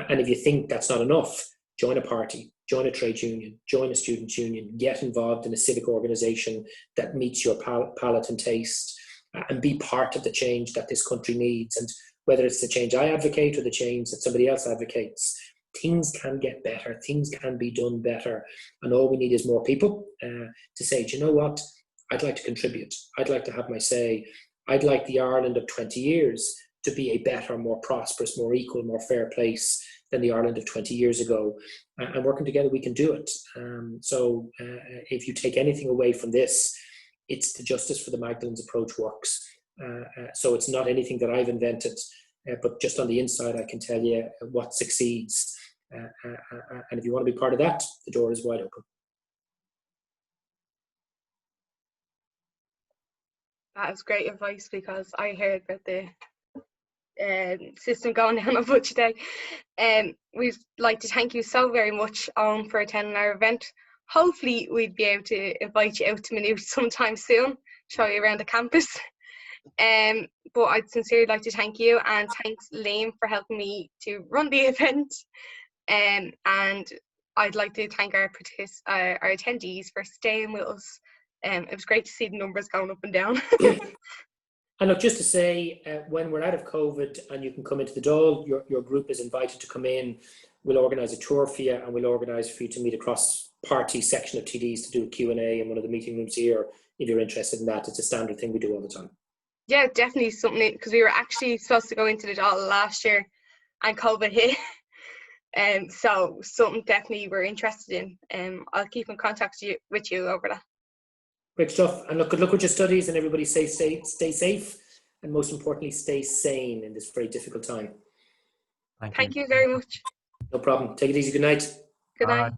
And if you think that's not enough, join a party, join a trade union, join a students' union, get involved in a civic organisation that meets your palate and taste, and be part of the change that this country needs. And whether it's the change I advocate or the change that somebody else advocates, things can get better, things can be done better. And all we need is more people to say, do you know what? I'd like to contribute. I'd like to have my say. I'd like the Ireland of 20 years to be a better, more prosperous, more equal, more fair place than the Ireland of 20 years ago. And working together, we can do it. So if you take anything away from this, it's the Justice for the Magdalens approach works. So it's not anything that I've invented, but just on the inside, I can tell you what succeeds. And if you want to be part of that, the door is wide open. That is great advice, because I heard about the system going down on Budget Day. We'd like to thank you so very much, Eoin, for attending our event. Hopefully we'd be able to invite you out to Maynooth sometime soon, show you around the campus. But I'd sincerely like to thank you, and thanks Liam for helping me to run the event. And I'd like to thank our attendees for staying with us. It was great to see the numbers going up and down. And look, just to say, when we're out of COVID and you can come into the Dáil, your group is invited to come in. We'll organise a tour for you, and we'll organise for you to meet a cross-party section of TDs to do a Q&A in one of the meeting rooms here, if you're interested in that. It's a standard thing we do all the time. Yeah, definitely something, because we were actually supposed to go into the Dáil last year and COVID hit. So something definitely we're interested in. I'll keep in contact with you over that. Great stuff. And look, good luck with your studies, and everybody stay safe, and most importantly, stay sane in this very difficult time. Thank you very much. No problem. Take it easy. Good night. Good night.